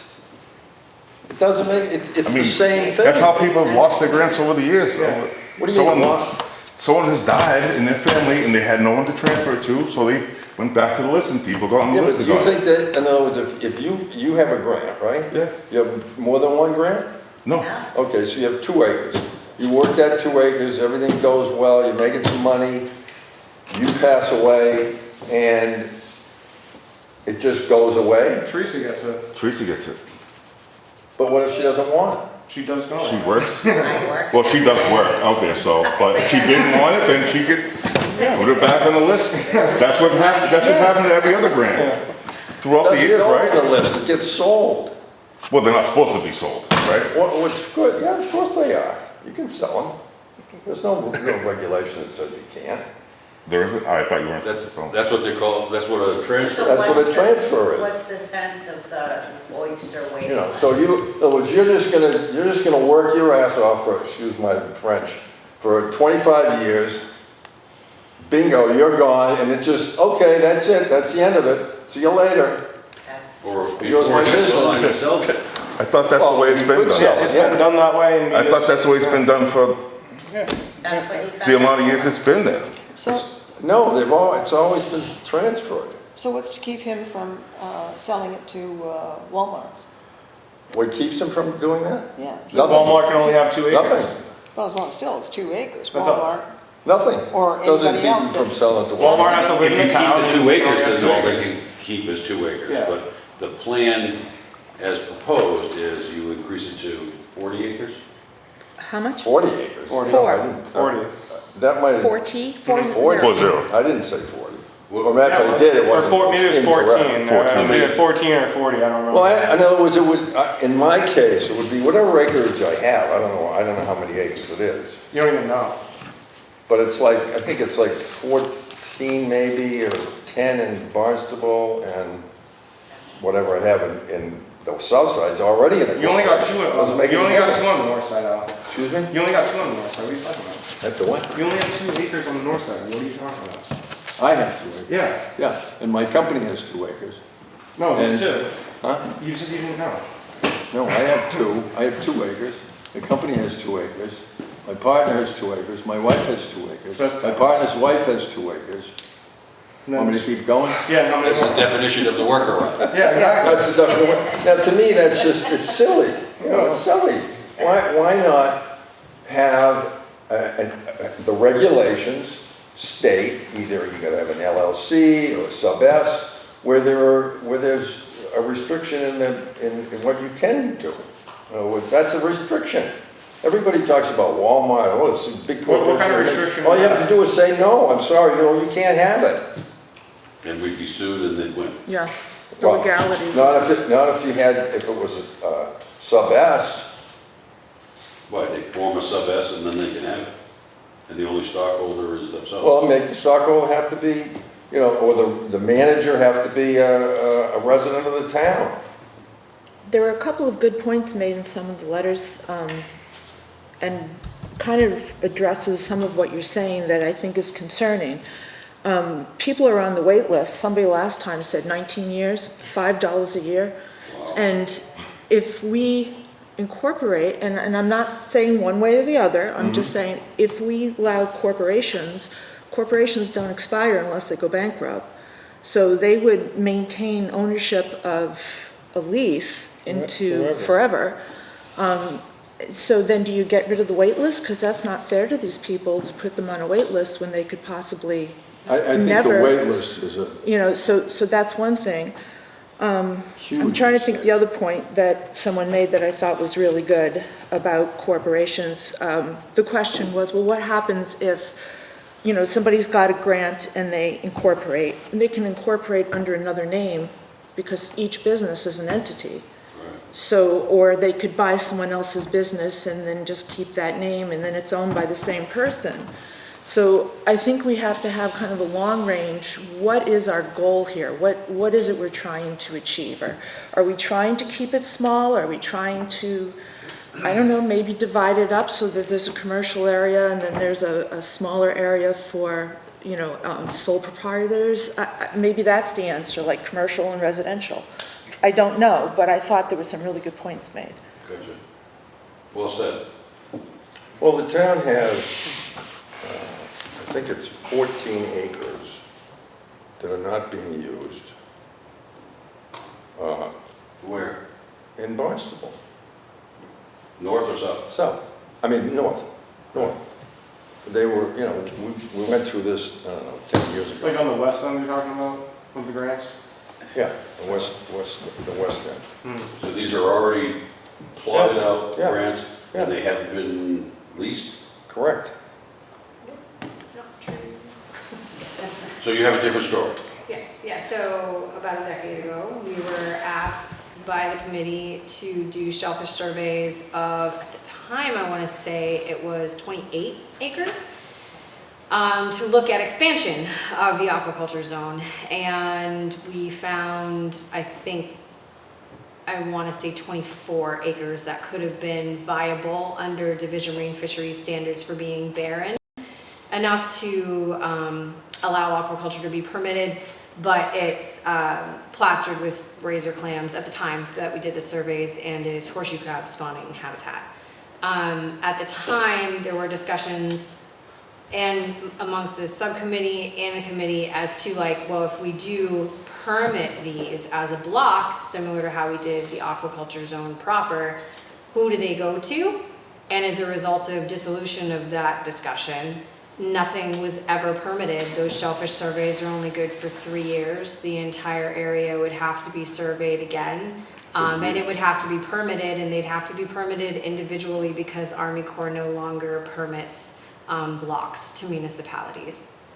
It doesn't make, it's I the mean, same thing. That's how people have lost their grants over the years. Yeah. What do you mean Someone- lost? Someone has died in their family and they had no one to transfer it to, so they went back to the list and people got on the Yeah, but list. you think that, in other words, if you have a grant, right? Yeah. You have more than one grant? No, Okay, so you have 2 acres. You work that 2 acres, everything goes well, you're making some money, you pass away, and it just goes away? Teresa gets it, Teresa gets it. But what if she doesn't want it? she does go. She works. I work. Well, she does work out there, so, but if she didn't want it, then she could put it back on the list. That's what happened to every other grant throughout the years, Doesn't go on right? the list, it gets sold. Well, they're not supposed to be sold, right? What's good, yeah, of course they are. You can sell them. There's no regulation that says you can't. There isn't, I thought you weren't. That's what they call, that's what a transfer. So That's what what's a transfer is. What's the sense of the oyster waiting You know, list? so in other words, you're just gonna work your ass off for, excuse my French, for 25 years. Bingo, you're gone, and it just, okay, that's it, that's the end of it. See you later. That's- Or Yours before my you sell it, you business. sell it. I thought that's the way it's been Well, done. yeah, It's been done that way and. I thought that's the way it's been done for That's what you said. the amount of years it's been there. So, No, it's always been transferred. so what's to keep him from selling it to Walmart? What keeps them from doing that? Yeah. Nothing. Walmart can only have 2 acres. Nothing, Well, as long as still, it's 2 acres, That's all. Walmart. nothing. Or Doesn't anybody keep them else from that- selling to Walmart Walmart. has to live If in you town. keep the 2 acres, and then they all only they have can keep is 2 acres. Yeah. But the plan as proposed is you increase it to 40 acres? How much? 40 acres. 40. No, I didn't- 40. That might have. 40? 40. 40. I didn't say 40. Well, Or matter of fact, I did, it Or wasn't. maybe it was 14. incorrect. It was either 14 or 40, I don't remember. Well, in other words, it would, in my case, it would be whatever acreage I have. I don't know how many acres it is. You don't even know. But it's like, I think it's like 14 maybe, or 10 in Barnstable, and whatever I have in the south side's already in a. You only got 2 Doesn't make you any only got 2 difference. on the north side, Al. Excuse me? You only got 2 on the north side, what are you talking about? At the what? You only have 2 acres on the north side, what are you talking about? I have 2 acres. Yeah, Yeah, and my company has 2 acres. no, And- it's 2. Huh? You said you didn't know. No, I have 2. I have 2 acres. The company has 2 acres. My partner has 2 acres. My wife has 2 acres. So that's- My partner's wife has 2 acres. Want me to keep going? Yeah, how many? That's the definition of the workaround. Yeah, exactly. That's the definition. Now, to me, that's just, it's silly. You know, it's silly. Why not have the regulations state either you gotta have an LLC or a sub S, where there's a restriction in what you can do. In other words, that's a restriction. Everybody talks about Walmart, oh, it's a big What corporation. kind of restriction All is you have that? to do is say, no, I'm sorry, you can't have it. And we'd be sued and they'd win. Yeah, the Well, legalities. Not if it was a sub S. Why, they form a sub S and then they can have it? And the only stockholder is themselves? Well, make the stockholder have to be, you know, or the manager have to be a resident of the town. There were a couple of good points made in some of the letters, and kind of addresses some of what you're saying that I think is concerning. People are on the wait list. Somebody last time said 19 years, $5 a year. And if we incorporate, and I'm not saying one way or the other, I'm just saying if we allow corporations don't expire unless they go bankrupt. So they would maintain ownership of a lease into forever. So then do you get rid of the wait list? Because that's not fair to these people to put them on a wait list when they could possibly I think never. the wait list is a You know, so that's one thing. huge. I'm trying to think the other point that someone made that I thought was really good about corporations. The question was, well, what happens if, you know, somebody's got a grant and they incorporate? And they can incorporate under another name because each business is an entity. So, or they could buy someone else's business and then just keep that name and then it's owned by the same person. So I think we have to have kind of a long range, what is our goal here? What is it we're trying to achieve? Are we trying to keep it small? Are we trying to, I don't know, maybe divide it up so that there's a commercial area and then there's a smaller area for, you know, sole proprietors? Maybe that's the answer, like commercial and residential. I don't know, but I thought there were some really good points made. Gotcha. Well said. Well, the town has, I think it's 14 acres that are not being used Where? in Barnstable. North or south? So, I mean, north. They were, you know, we went through this, I don't know, 10 years ago. Like on the west end you're talking about, with the grants? Yeah, the west end. So these are already plotted out Yeah. grants, Yeah. and they haven't been leased? Correct. Not true. So you have a different story? Yes, yeah, so about a decade ago, we were asked by the committee to do shellfish surveys of, at the time, I want to say it was 28 acres, to look at expansion of the aquaculture zone. And we found, I want to say 24 acres that could have been viable under Division Marine Fisheries standards for being barren, enough to allow aquaculture to be permitted, but it's plastered with razor clams at the time that we did the surveys and is horseshoe crab spawning habitat. At the time, there were discussions and amongst the subcommittee and the committee as to like, well, if we do permit these as a block, similar to how we did the aquaculture zone proper, who do they go to? And as a result of dissolution of that discussion, nothing was ever permitted. Those shellfish surveys are only good for 3 years. The entire area would have to be surveyed again. And it would have to be permitted, and they'd have to be permitted individually because Army Corps no longer permits blocks to municipalities.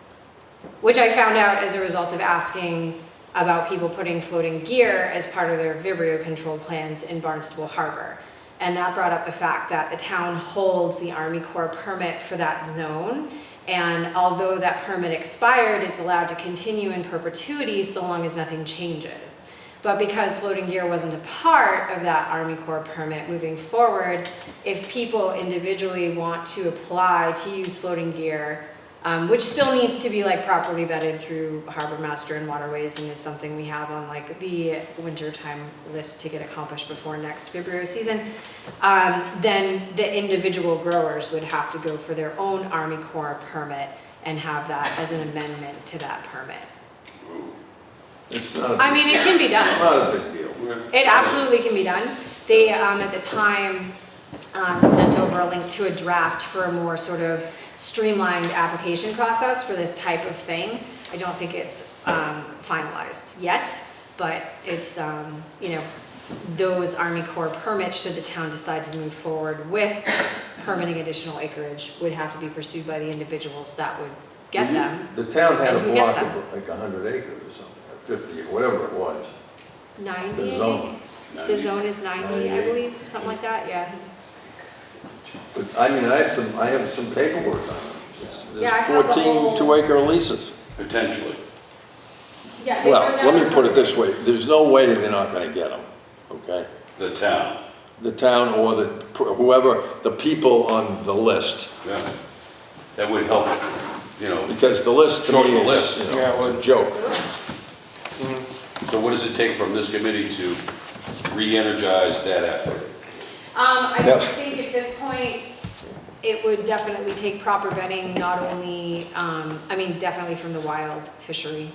Which I found out as a result of asking about people putting floating gear as part of their Vibrio control plans in Barnstable Harbor. And that brought up the fact that the town holds the Army Corps permit for that zone. And although that permit expired, it's allowed to continue in perpetuity so long as nothing changes. But because floating gear wasn't a part of that Army Corps permit moving forward, if people individually want to apply to use floating gear, which still needs to be like properly vetted through Harbor Master and Waterways and is something we have on like the wintertime list to get accomplished before next February season, then the individual growers would have to go for their own Army Corps permit and have that as an amendment to that permit. It's not. I mean, it can be done. It's not a big deal. It absolutely can be done. They, at the time, sent over a link to a draft for a more sort of streamlined application process for this type of thing. I don't think it's finalized yet, but it's, you know, those Army Corps permits, should the town decide to move forward with permitting additional acreage, would have to be pursued by the individuals that would get them. The town had a And who gets block them? of like 100 acres or something, or 50, or whatever it was. 90, The I zone. think. The zone is 90, I believe, something like that, yeah. But I mean, I have some paperwork on it. Yeah, I There's have the 14 whole- 2-acre leases. Potentially. Yeah, they Well, were let me never put it this permitted. way, there's no way they're not gonna get them, okay? The town. The town or whoever, the people on the list. Yeah. That would help you know, Because the list to Short me the is, list. you know, Yeah, well- a joke. so what does it take from this committee to re-energize that effort? I Yep. think at this point, it would definitely take proper vetting, not only, definitely from the wild fishery.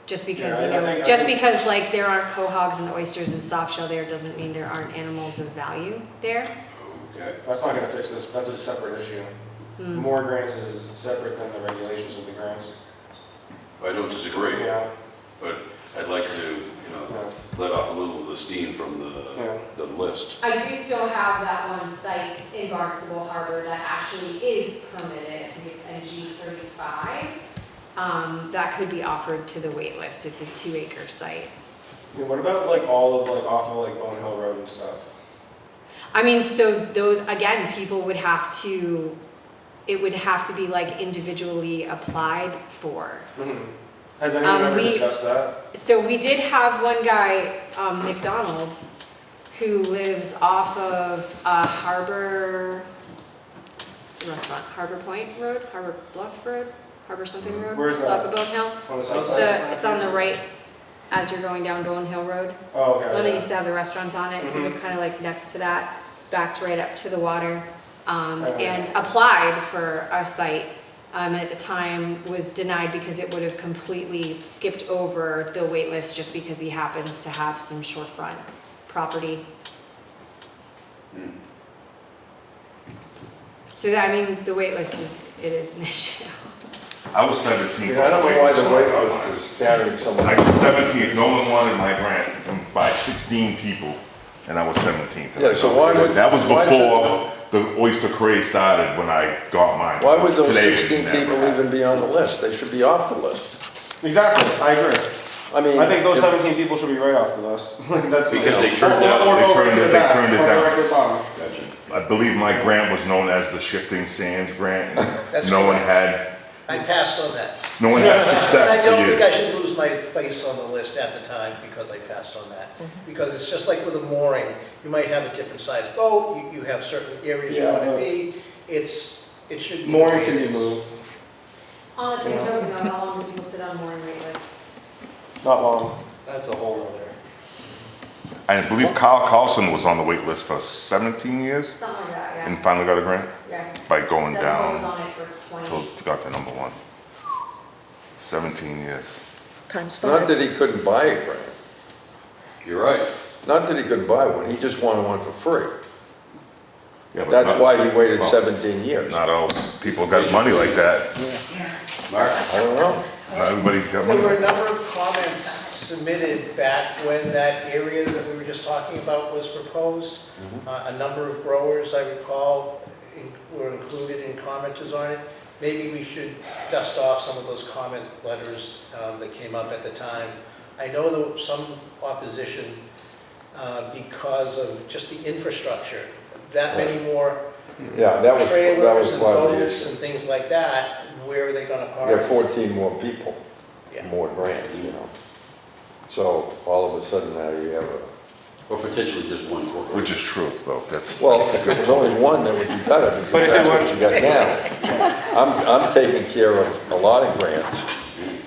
Just because, Yeah, I think- because like there aren't quahogs and oysters and soft shell there doesn't mean there aren't animals of value there. Okay. That's not gonna fix this, that's a separate issue. More grants is separate than the regulations of the grants. I don't disagree, Yeah, but I'd like to, let off a little of the steam from the list. I do still have that one site in Barnstable Harbor that actually is permitted, I think it's NG 35. That could be offered to the wait list. It's a 2-acre site. Yeah, what about like all of like off of like Bone Hill Road and stuff? So those, again, people would have to, it would have to be like individually applied for. Has anyone ever we- discussed that? So we did have one guy, McDonald, who lives off of Harbor Restaurant, Harbor Point Road, Harbor Bluff Road, Harbor something Road. Where's It's that? off of Bone Hill. On the south It's side? it's on the right as you're going down Bone Hill Road. Oh, The okay. one that yeah. used to have the restaurant on it, we live kind of like next to that, backed right up to the water, and applied for a site. And at the time was denied because it would have completely skipped over the wait list just because he happens to have some shorefront property. So the wait list is an issue. I was 17th. I don't know why the wait wait list is carrying so much. I was 17th, no one wanted my grant by 16 people, and I was 17th. Yeah, so why would- That was why should- before the oyster craze started when I got mine. Why would those Today, 16 never people happened. even be on the list? They should be off the list. Exactly, I agree. I mean. I think those if- 17 people should be right off the list. That's Because they turned Or- down- or they go turned to it- the they back, turned it or down. right to the bottom. Gotcha. I believe my grant was known as the Shifting Sands Grant. and That's No one correct. had, I passed on that. no one had And I success don't for think I years. should lose my place on the list at the time because I passed on that. Because it's just like with a mooring, you might have a different size boat, you have certain areas you Yeah, want to but- be, it should be. Mooring can be moved, On the same Yeah. token though, how long do people sit on mooring wait lists? not long. That's a whole other. I believe Kyle Carlson was on the wait list for 17 years Something like that, and yeah. finally got a grant Yeah. by going Denver was down on it for till 20. he got to number 1. 17 years. Times Not 5. that he couldn't buy a grant. You're right. Not that he couldn't buy one, he just wanted one for free. Yeah, but That's not- why he waited well, 17 years. Not all people got money like that. Mark? I don't know. Not everybody's got There money. were a number of comments submitted back when that area that we were just talking about was proposed. A number of growers, I recall, were included in commenters on it. Maybe we should dust off some of those comment letters that came up at the time. I know there was some opposition because of just the infrastructure. That many more Yeah, that was trailers and part of the boats issue. and things like that, where are they gonna You have park? 14 more people, Yeah. more grants, you know. So all of a sudden now you have a, Or potentially just one corporation. Which is true, though. That's, well, if it was only one, that would be better, because But if it that's what were- you got now. I'm taking care of a lot of grants,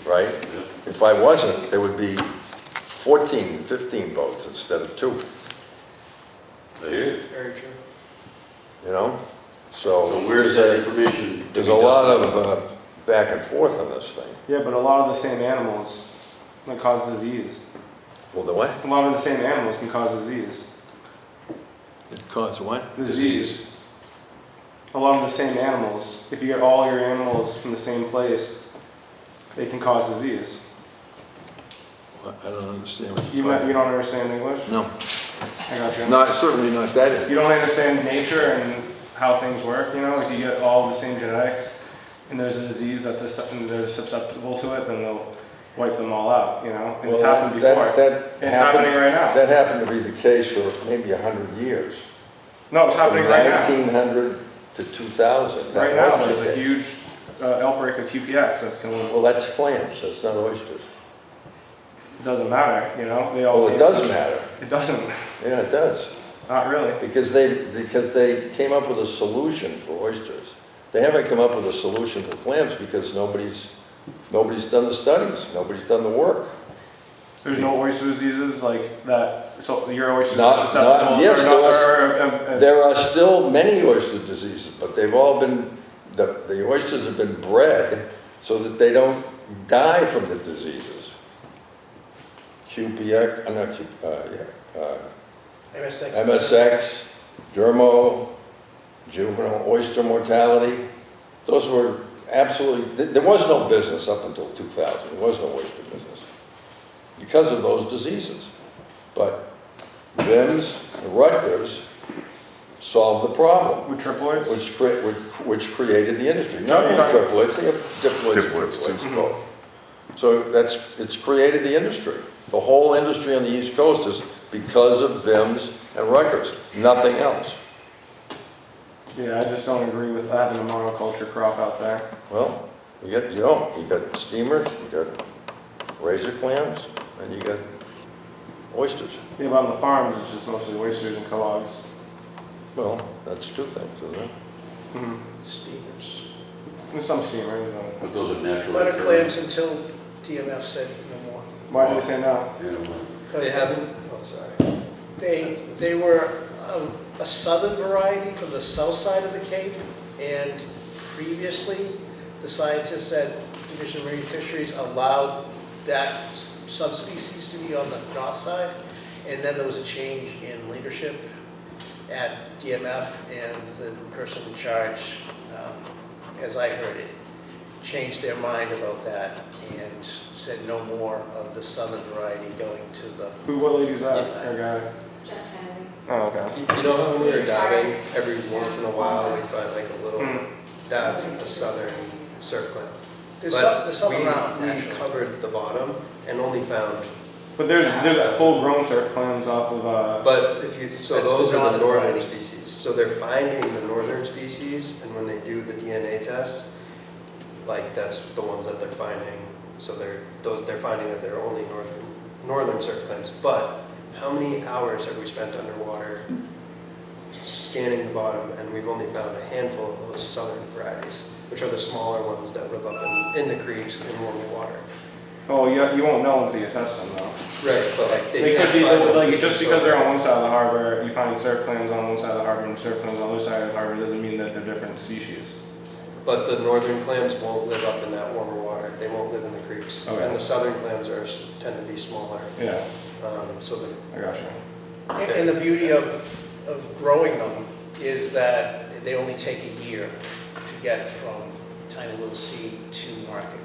right? If I wasn't, there would be 14, 15 boats instead of 2, I hear you. Very true. you know? So So where's that information? there's a lot of back and forth on this thing. Yeah, but a lot of the same animals that cause disease. Well, the what? A lot of the same animals can cause disease. It caused what? Disease. A lot of the same animals. If you get all your animals from the same place, they can cause disease. I don't understand what You you're talking you don't understand English? about. I got you. No, not, certainly not that. You don't understand nature and how things work, you know? If you get all the same genetics and there's a disease that's they're susceptible to it, then they'll wipe them all out, you know? And it's Well, happened before. It's happening right now. That happened to be the case for maybe 100 years. No, it's happening right now. From 1900 to 2000. that Right now, was the there's a case. huge outbreak of QPX that's going. Well, that's clams, that's not oysters. It doesn't matter, you know? They all. Well, it does matter. It doesn't. Yeah, it does. Not really. Because they came up with a solution for oysters. They haven't come up with a solution for clams because nobody's done the studies, nobody's done the work. There's no oyster diseases like that, so your oysters Not- are susceptible? yes, or There are still many oyster diseases, but they've all been, the oysters have been bred so that they don't die from the diseases. QPX, not Q, MSX. MSX, dermo, juvenile oyster mortality. Those were absolutely, there was no business up until 2000. There was no oyster business because of those diseases. But VIMS and Rutgers solved the problem. with triploids? Which created the industry. Not only triplets, they have diploids and Diploids, triplets too. both. So it's created the industry. The whole industry on the East Coast is because of VIMS and Rutgers, nothing else. Yeah, I just don't agree with having a monoculture crop out there. Well, you got steamers, you got razor clams, and you got oysters. Yeah, but on the farms, it's just mostly oysters and cohogs. Well, that's two things, isn't it? Steamers. There's some steamers, but But those are natural. Butter clams until DMF said no more. why do they say no? Yeah, well, They Because haven't, oh, sorry. they were a southern variety from the south side of the Cape, and previously, the scientists at Division of Marine Fisheries allowed that subspecies to be on the north side, and then there was a change in leadership at DMF, and the person in charge, as I heard it, changed their mind about that and said no more of the southern variety going to the. What lady's that? Or guy? Jeff Kennedy. Oh, okay. You know how when we were diving, every once in a while, we find like a little, that's the southern surf clam. There's But some we- around, We actually. covered the bottom and only found, But there's full-grown surf clams off of, but if you, so That's those the are the northern northern variety. species. So they're finding the northern species, and when they do the DNA tests, like that's the ones that they're finding. So they're finding that they're only northern surf clams. But how many hours have we spent underwater scanning the bottom, and we've only found a handful of those southern varieties, which are the smaller ones that live up in the creeks in warmer water. oh, you won't know until you test them though. Right, but like They could be, can't find like, them. just because they're on one side of the harbor, you find surf clams on one side of the harbor and surf clams on the other side of the harbor, doesn't mean that they're different species. But the northern clams won't live up in that warmer water. They won't live in the creeks. Okay. And the southern clams tend to be smaller. Yeah, So I gotcha. And the beauty of growing them is that they only take a year to get from tiny little seed to market.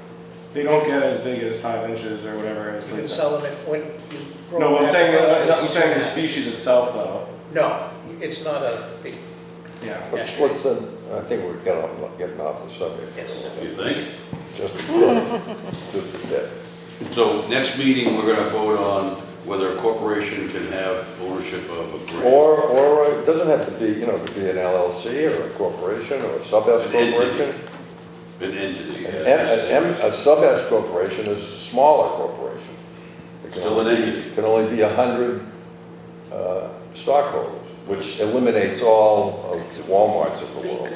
They don't get as big as 5 inches or whatever. As You can like sell them when you grow no, them. I'm saying, after I'm saying the species itself though. No, it's not a big, Yeah. What's the, I think we're getting off the subject. yes. You think? Just a bit. So next meeting, we're gonna vote on whether a corporation can have ownership of a grant. Or it doesn't have to be, it could be an LLC or a corporation or a sub-S An entity. corporation. An entity. yeah. A sub-S corporation is a smaller corporation. It can Still an only be- entity. Can only be 100 stockholders, which eliminates all of the Walmarts of the world.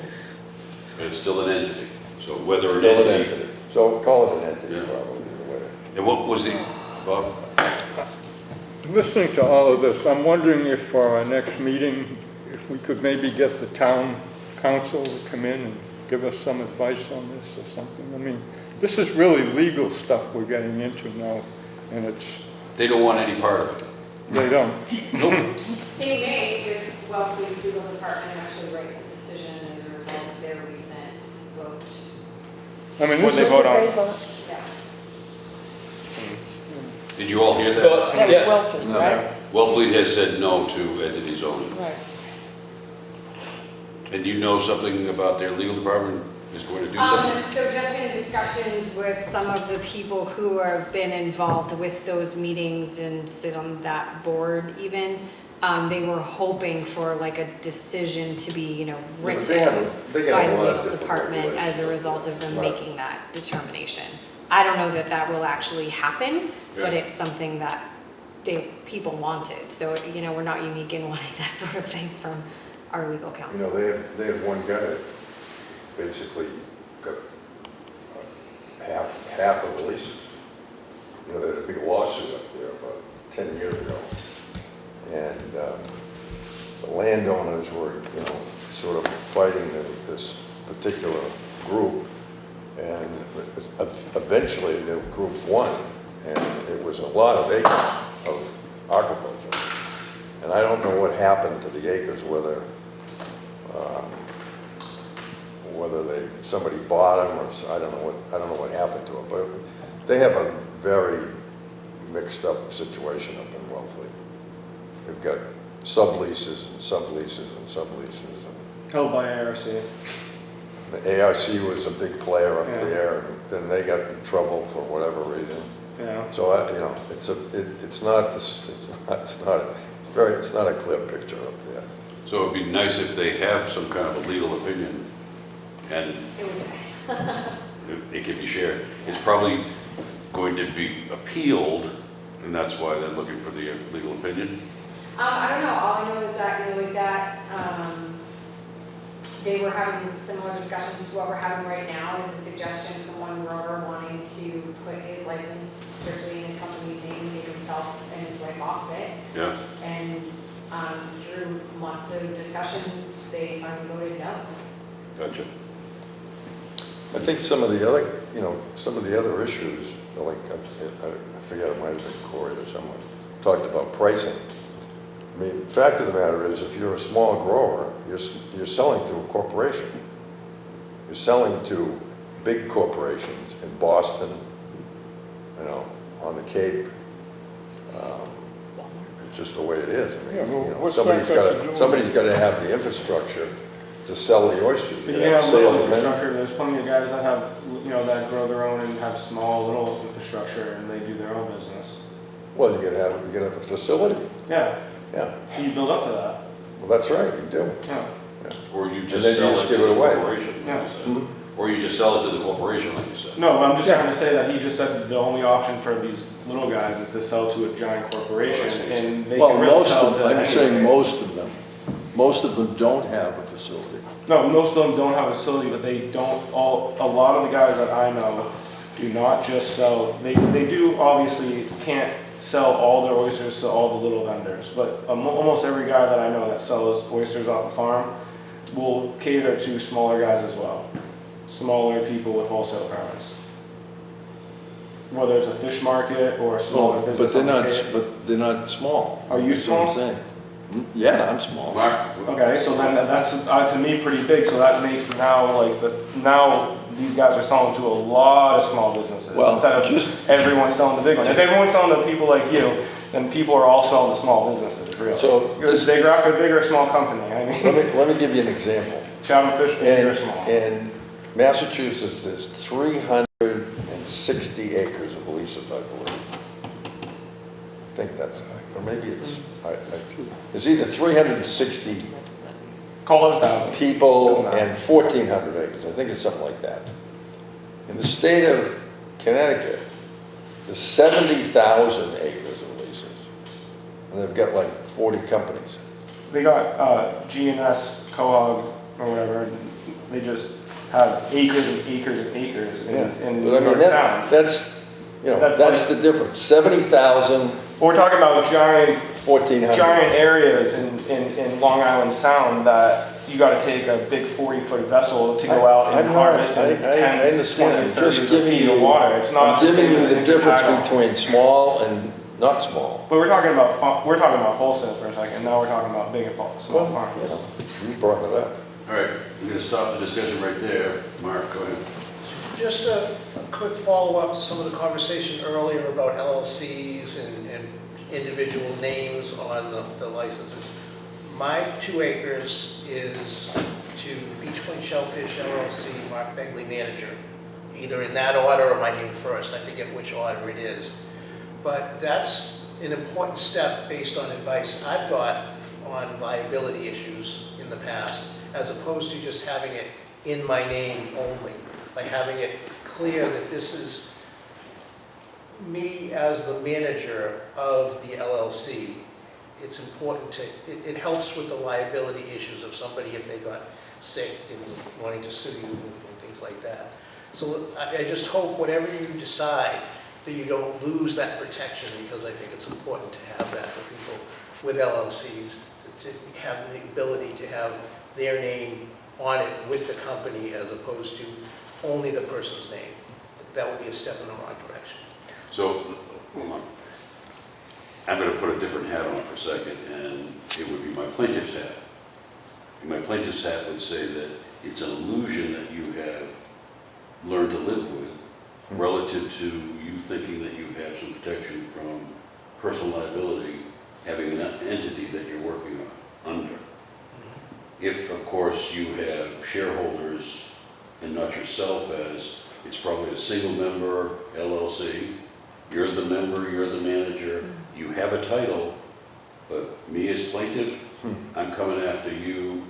But it's still an entity. So whether an Still an entity. entity. So call it an entity, Yeah. probably, the way. And what was the, Bob? Listening to all of this, I'm wondering if for our next meeting, if we could maybe get the town council to come in and give us some advice on this or something. I mean, this is really legal stuff we're getting into now, and They don't want any part of it. they don't. They may, if Wellfleet's legal department actually writes a decision as a result of their recent vote. I mean, What this they is, vote on. Yeah. Did you all hear that? That was Wellfleet, No. right? Wellfleet has said no to entity zoning. Right. And you know something about their legal department is going to do something? So just in discussions with some of the people who have been involved with those meetings and sit on that board even, they were hoping for like a decision to be, but written they got a by the lot of legal different department as a regulations. result of them Right. making that determination. I don't know that that will actually happen, but Yeah. it's something that people wanted. So, we're not unique in wanting that sort of thing from our legal counsel. They have one guy basically got half of the leases. You know, they had a big lawsuit up there about 10 years ago. And the landowners were, you know, sort of fighting this particular group. And eventually the group won. And it was a lot of acres of agriculture. And I don't know what happened to the acres, whether somebody bought them, or I don't know what happened to them. But they have a very mixed up situation up in Wellfleet. They've got subleases and subleases and subleases. And Held by ARC. the ARC was a big player up Yeah. there, and then they got in trouble for whatever reason. Yeah. So you know, it's not a clear picture up there. So it'd be nice if they have some kind of a legal opinion, and It would be nice. it can be shared. It's probably going to be appealed, and that's why they're looking for the legal opinion. I don't know, all I know is that, you know, with that, they were having similar discussions to what we're having right now, is a suggestion from one grower wanting to put his license strictly in his company's name, take himself and his wife off of it. Yeah. And through lots of discussions, they finally voted no. Gotcha. I think some of the other issues, like, I forget, it might have been Corey or someone, talked about pricing. I mean, the fact of the matter is, if you're a small grower, you're selling to a corporation. You're selling to big corporations in Boston, you know, on the Cape. It's just the way it is. I mean, Yeah, well, you know, what's that got to do with somebody's got to have the infrastructure to sell the oysters. But You you have have little salesmen. infrastructure, there's plenty of guys that have, you know, that grow their own and have small little infrastructure and they do their own business. Well, you gotta have a facility. Yeah, Yeah. you build up to that. Well, that's right, you do. Yeah. Or you And just then you sell just it give to it the away. corporation, like Yeah. you said. Mhm. Or you just sell it to the corporation, like you said. No, but I'm just trying to say that he just said the only option for these little guys is to sell to a giant corporation and they Well, can really most sell of to them, I'm saying anything. most of them. Most of them don't have a facility. No, most of them don't have a facility, but they don't, a lot of the guys that I know do not just sell, they do obviously can't sell all their oysters to all the little vendors, but almost every guy that I know that sells oysters off the farm will cater to smaller guys as well. Smaller people with wholesale permits. Whether it's a fish market or a smaller business. But they're on the not, Cape. but they're not small. Are you That's what I'm small? saying. Yeah, I'm small. Mark? Okay, so then that's, to me, pretty big, so that makes now, like, now these guys are selling to a lot of small businesses, Well, instead of just- everyone selling the big one. If everyone's selling to people like you, then people are all selling to small businesses, really. So, You're a bigger or small company, I mean, let me give you an example. Chowder Fish, big or In, small. in Massachusetts, there's 360 acres of leases, I believe. I think that's, or maybe it's, it's either 360 Call it 1,000. people and 1,400 acres. I think it's something like that. In the state of Connecticut, there's 70,000 acres of leases. And they've got like 40 companies. They got G&S, Cohog, or whatever, they just have acres and acres and acres in New But I mean, York Sound. that's, you know, That's that's like- the difference. 70,000, But we're talking about giant 1,400. giant areas in Long Island Sound that you gotta take a big 40-foot vessel to go out and I'm not- harvest in I 10s, understand. 20s, I'm just 30s giving feet of you- water. It's not I'm the giving same you as the in difference Chicago. between small and not small. But we're talking about wholesale for a second, now we're talking about big and small You farms. know, you brought it up. All right, we're gonna stop the discussion right there. Mark, go ahead. Just a quick follow-up to some of the conversation earlier about LLCs and individual names on the licenses. My 2 acres is to Beach Point Shellfish LLC, Mark Begley, manager. Either in that order or my name first, I forget which order it is. But that's an important step based on advice I've got on liability issues in the past, as opposed to just having it in my name only, by having it clear that this is me as the manager of the LLC. It's important to, it helps with the liability issues of somebody if they got sick and wanting to sue you and things like that. So I just hope whatever you decide, that you don't lose that protection, because I think it's important to have that for people with LLCs, to have the ability to have their name on it with the company as opposed to only the person's name. That would be a step in the wrong direction. So, hold on. I'm gonna put a different hat on for a second, and it would be my plaintiff's hat. And my plaintiff's hat would say that it's an illusion that you have learned to live with relative to you thinking that you have some protection from personal liability, having an entity that you're working under. If, of course, you have shareholders and not yourself as, it's probably a single member LLC, you're the member, you're the manager, you have a title, but me as plaintiff, I'm coming after you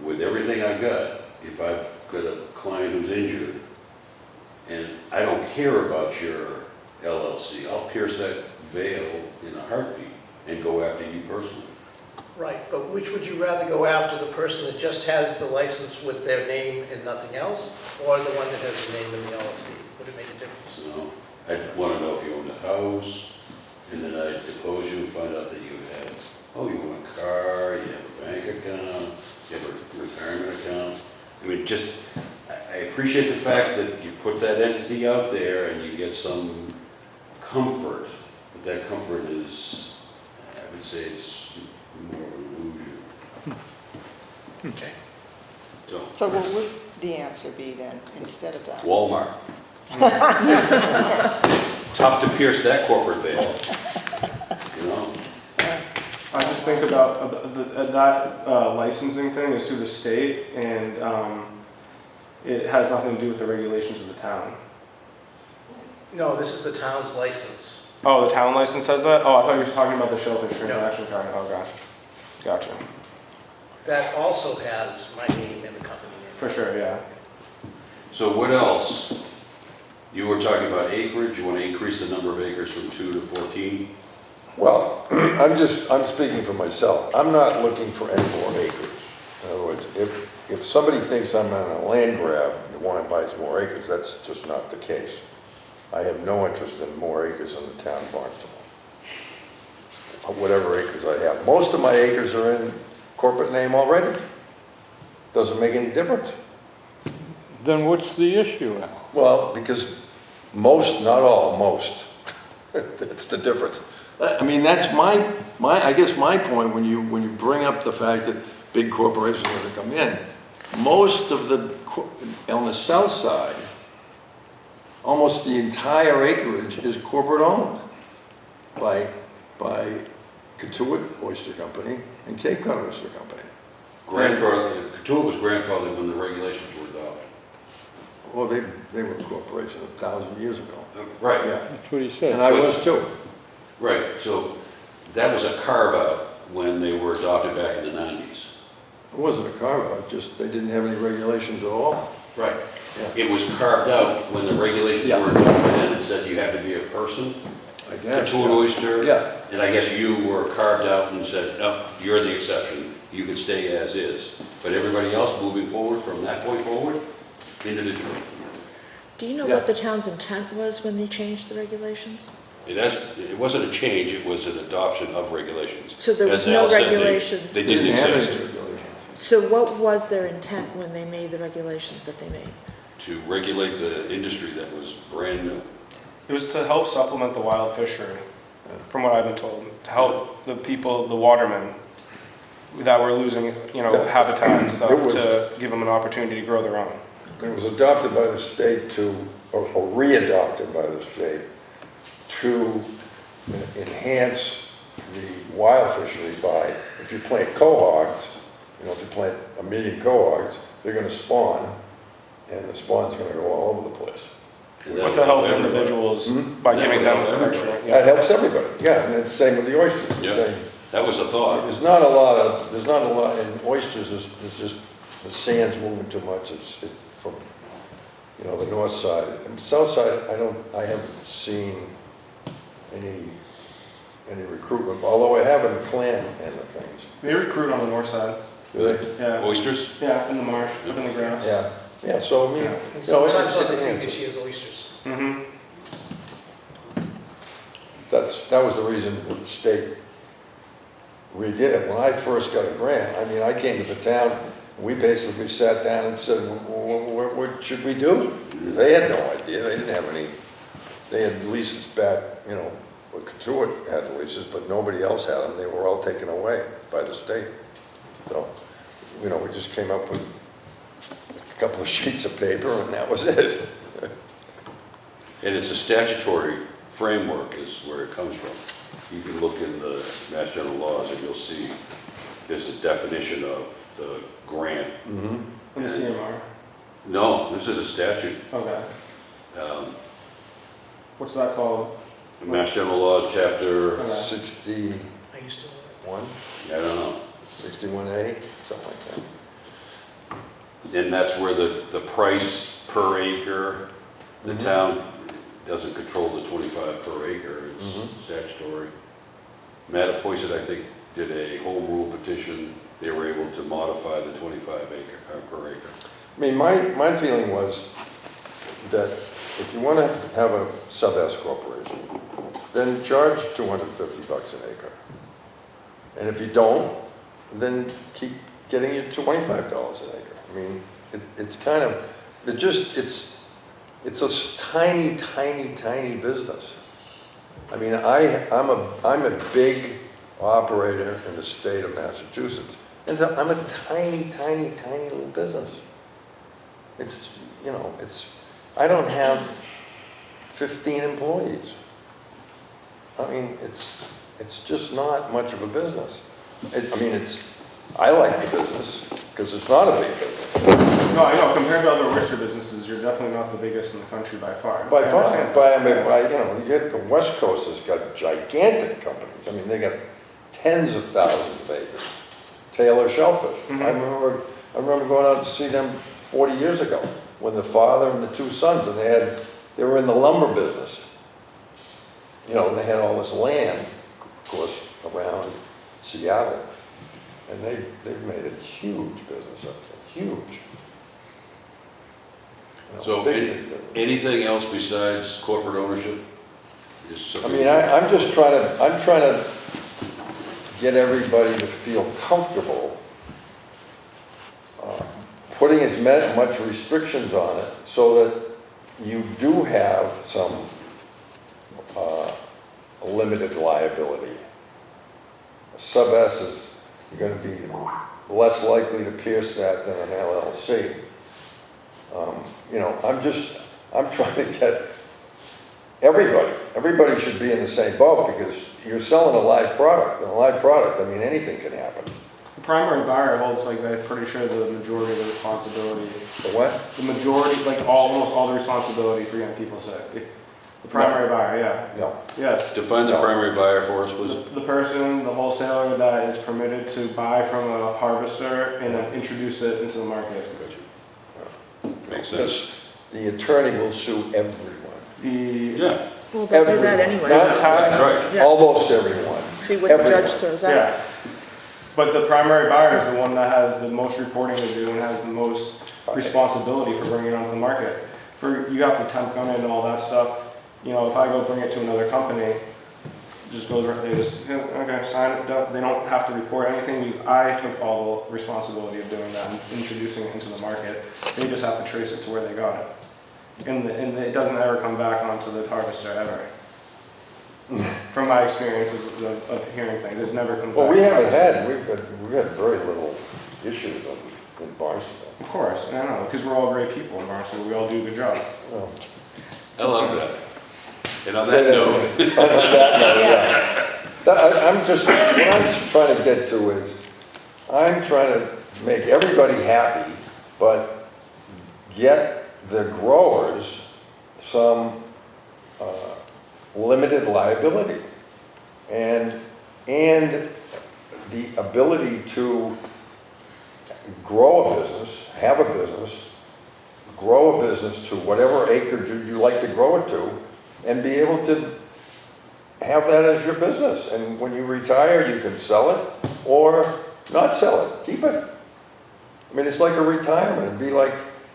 with everything I've got. If I've got a client who's injured, and I don't care about your LLC, I'll pierce that veil in a heartbeat and go after you personally. Right, but which would you rather go after, the person that just has the license with their name and nothing else, or the one that has the name in the LLC? Would it make a difference? So I'd want to know if you own a house, and then I'd depose you and find out that you have, oh, you own a car, you have a bank account, you have a retirement account. I mean, just, I appreciate the fact that you put that entity out there and you get some comfort, but that comfort is, I would say it's more of an illusion. Okay. So what would the answer be then, instead of that? Walmart. Tough to pierce that corporate veil, you know? I just think about that licensing thing is through the state, and it has nothing to do with the regulations of the town. No, this is the town's license. Oh, the town license says that? Oh, I thought you were talking about the Shellfish transaction card. Oh, gosh. Gotcha. That also has my name and the company name. For sure, yeah. So what else? You were talking about acreage, you want to increase the number of acres from 2 to 14? Well, I'm speaking for myself. I'm not looking for any more acres. In other words, if somebody thinks I'm on a land grab and want to buy some more acres, that's just not the case. I have no interest in more acres in the town of Barnstable. Whatever acres I have. Most of my acres are in corporate name already. Doesn't make any difference. Then what's the issue, Al? Well, because most, not all, most. That's the difference. I mean, that's I guess my point when you bring up the fact that big corporations are going to come in. Most of on the south side, almost the entire acreage is corporate owned by Katuitt Oyster Company and Cape Cod Oyster Company. Katuitt was grandfathered when the regulations were adopted. Well, they were a corporation 1,000 years ago. Right. Yeah. That's what he said. And I was too. Right, so that was a carve-out when they were adopted back in the 90s. It wasn't a carve-out, just they didn't have any regulations at all. Right. Yeah. It was carved out when the regulations were adopted and it said you had to be a person. I guess. Katuitt Oyster. Yeah. And I guess you were carved out and said, no, you're the exception. You can stay as is. But everybody else moving forward from that point forward, individually. Do you know what the town's intent was when they changed the regulations? It wasn't a change, it was an adoption of regulations. So there was As Al no said, regulations? They didn't have any exist. regulations. So what was their intent when they made the regulations that they made? To regulate the industry that was brand new. It was to help supplement the wild fishery, from what I've been told, to help the people, the watermen, that were losing, habitat and stuff, to give them an opportunity to grow their own. It was adopted by the state or re-adopted by the state to enhance the wild fishery by, if you plant cohogs, if you plant 1 million cohogs, they're going to spawn, and the spawn's going to go all over the place. With the help of individuals by giving them extra. That helps everybody, yeah, and it's the same with the oysters. Yeah. Same. That was the thought. There's not a lot, in oysters, it's just, the sand's moving too much, it's from, the north side. And south side, I haven't seen any recruitment, although I have in the clan end of things. They recruit on the north side. Do they? Yeah. Oysters? Yeah, in the marsh, up in the grass. Yeah, so I mean, Yeah. And you know, sometimes on the it creek, answers. she has oysters. Mm-hmm. That was the reason the state redid it. When I first got a grant, I mean, I came to the town, we basically sat down and said, what should we do? Because they had no idea, they didn't have any, they had leases back, you know, Katuitt had the leases, but nobody else had them, they were all taken away by the state. So, you know, we just came up with a couple of sheets of paper and that was it. And it's a statutory framework is where it comes from. You can look in the Mass General laws and you'll see there's a definition of the grant. In the CMR. No, this is a statute. Okay. What's that called? Mass General Laws, Chapter, Okay. 61, I used to. I don't know. 61A, something like that. And that's where the price per acre, the town doesn't control the 25 per acre, it's statutory. Mattapoisett, I think, did a home rule petition, they were able to modify the 25 acre, per acre. I mean, my feeling was that if you want to have a sub-S corporation, then charge $250 an acre. And if you don't, then keep getting you $25 an acre. I mean, it's kind of, it's a tiny, tiny, tiny business. I mean, I'm a big operator in the state of Massachusetts, and so I'm a tiny, tiny, tiny little business. It's, you know, I don't have 15 employees. I mean, it's just not much of a business. I like the business, because it's not a big business. No, I know, compared to other oyster businesses, you're definitely not the biggest in the country by far. By I far, understand. you know, you get the West Coast has got gigantic companies. I mean, they got tens of thousands of acres. Taylor Shellfish. I remember going out to see them 40 years ago, when the father and the two sons, and they were in the lumber business. You know, and they had all this land, of course, around Seattle. And they've made a huge business up there, huge. You know, So big business. anything else besides corporate ownership? I mean, I'm just trying to get everybody to feel comfortable putting as much restrictions on it so that you do have some limited liability. Sub-S is going to be less likely to pierce that than an LLC. You know, I'm trying to get everybody should be in the same boat, because you're selling a live product, and a live product, I mean, anything can happen. The primary buyer holds, like, I'm pretty sure the majority of the responsibility. The what? The majority, like, almost all the responsibility for getting people sick. The primary buyer, yeah. No. Yes. Define the primary buyer for us, please. The person, the wholesaler that is permitted to buy from a harvester and then introduce it into the market. Makes sense. The attorney will sue everyone. Yeah. Well, they'll do that anyway. Right. Yeah. Almost everyone. See what the Everyone. judge throws out. Yeah. But the primary buyer is the one that has the most reporting to do and has the most responsibility for bringing it onto the market. You have to temp gun it and all that stuff. You know, if I go bring it to another company, it just goes right, they just, okay, sign it, done. They don't have to report anything, because I took all the responsibility of doing that and introducing it into the market. They just have to trace it to where they got it. And it doesn't ever come back onto the harvester ever. From my experiences of hearing things, it never comes back. Well, we've had very little issues in Barnstable. Of course, I know, because we're all great people in Barnstable, we all do a good job. Well, I love that. And on that note. What I'm trying to get to is, I'm trying to make everybody happy, but get the growers some limited liability and the ability to grow a business, have a business, grow a business to whatever acreage you like to grow it to, and be able to have that as your business. And when you retire, you can sell it or not sell it, keep it. I mean, it's like a retirement. It'd be like,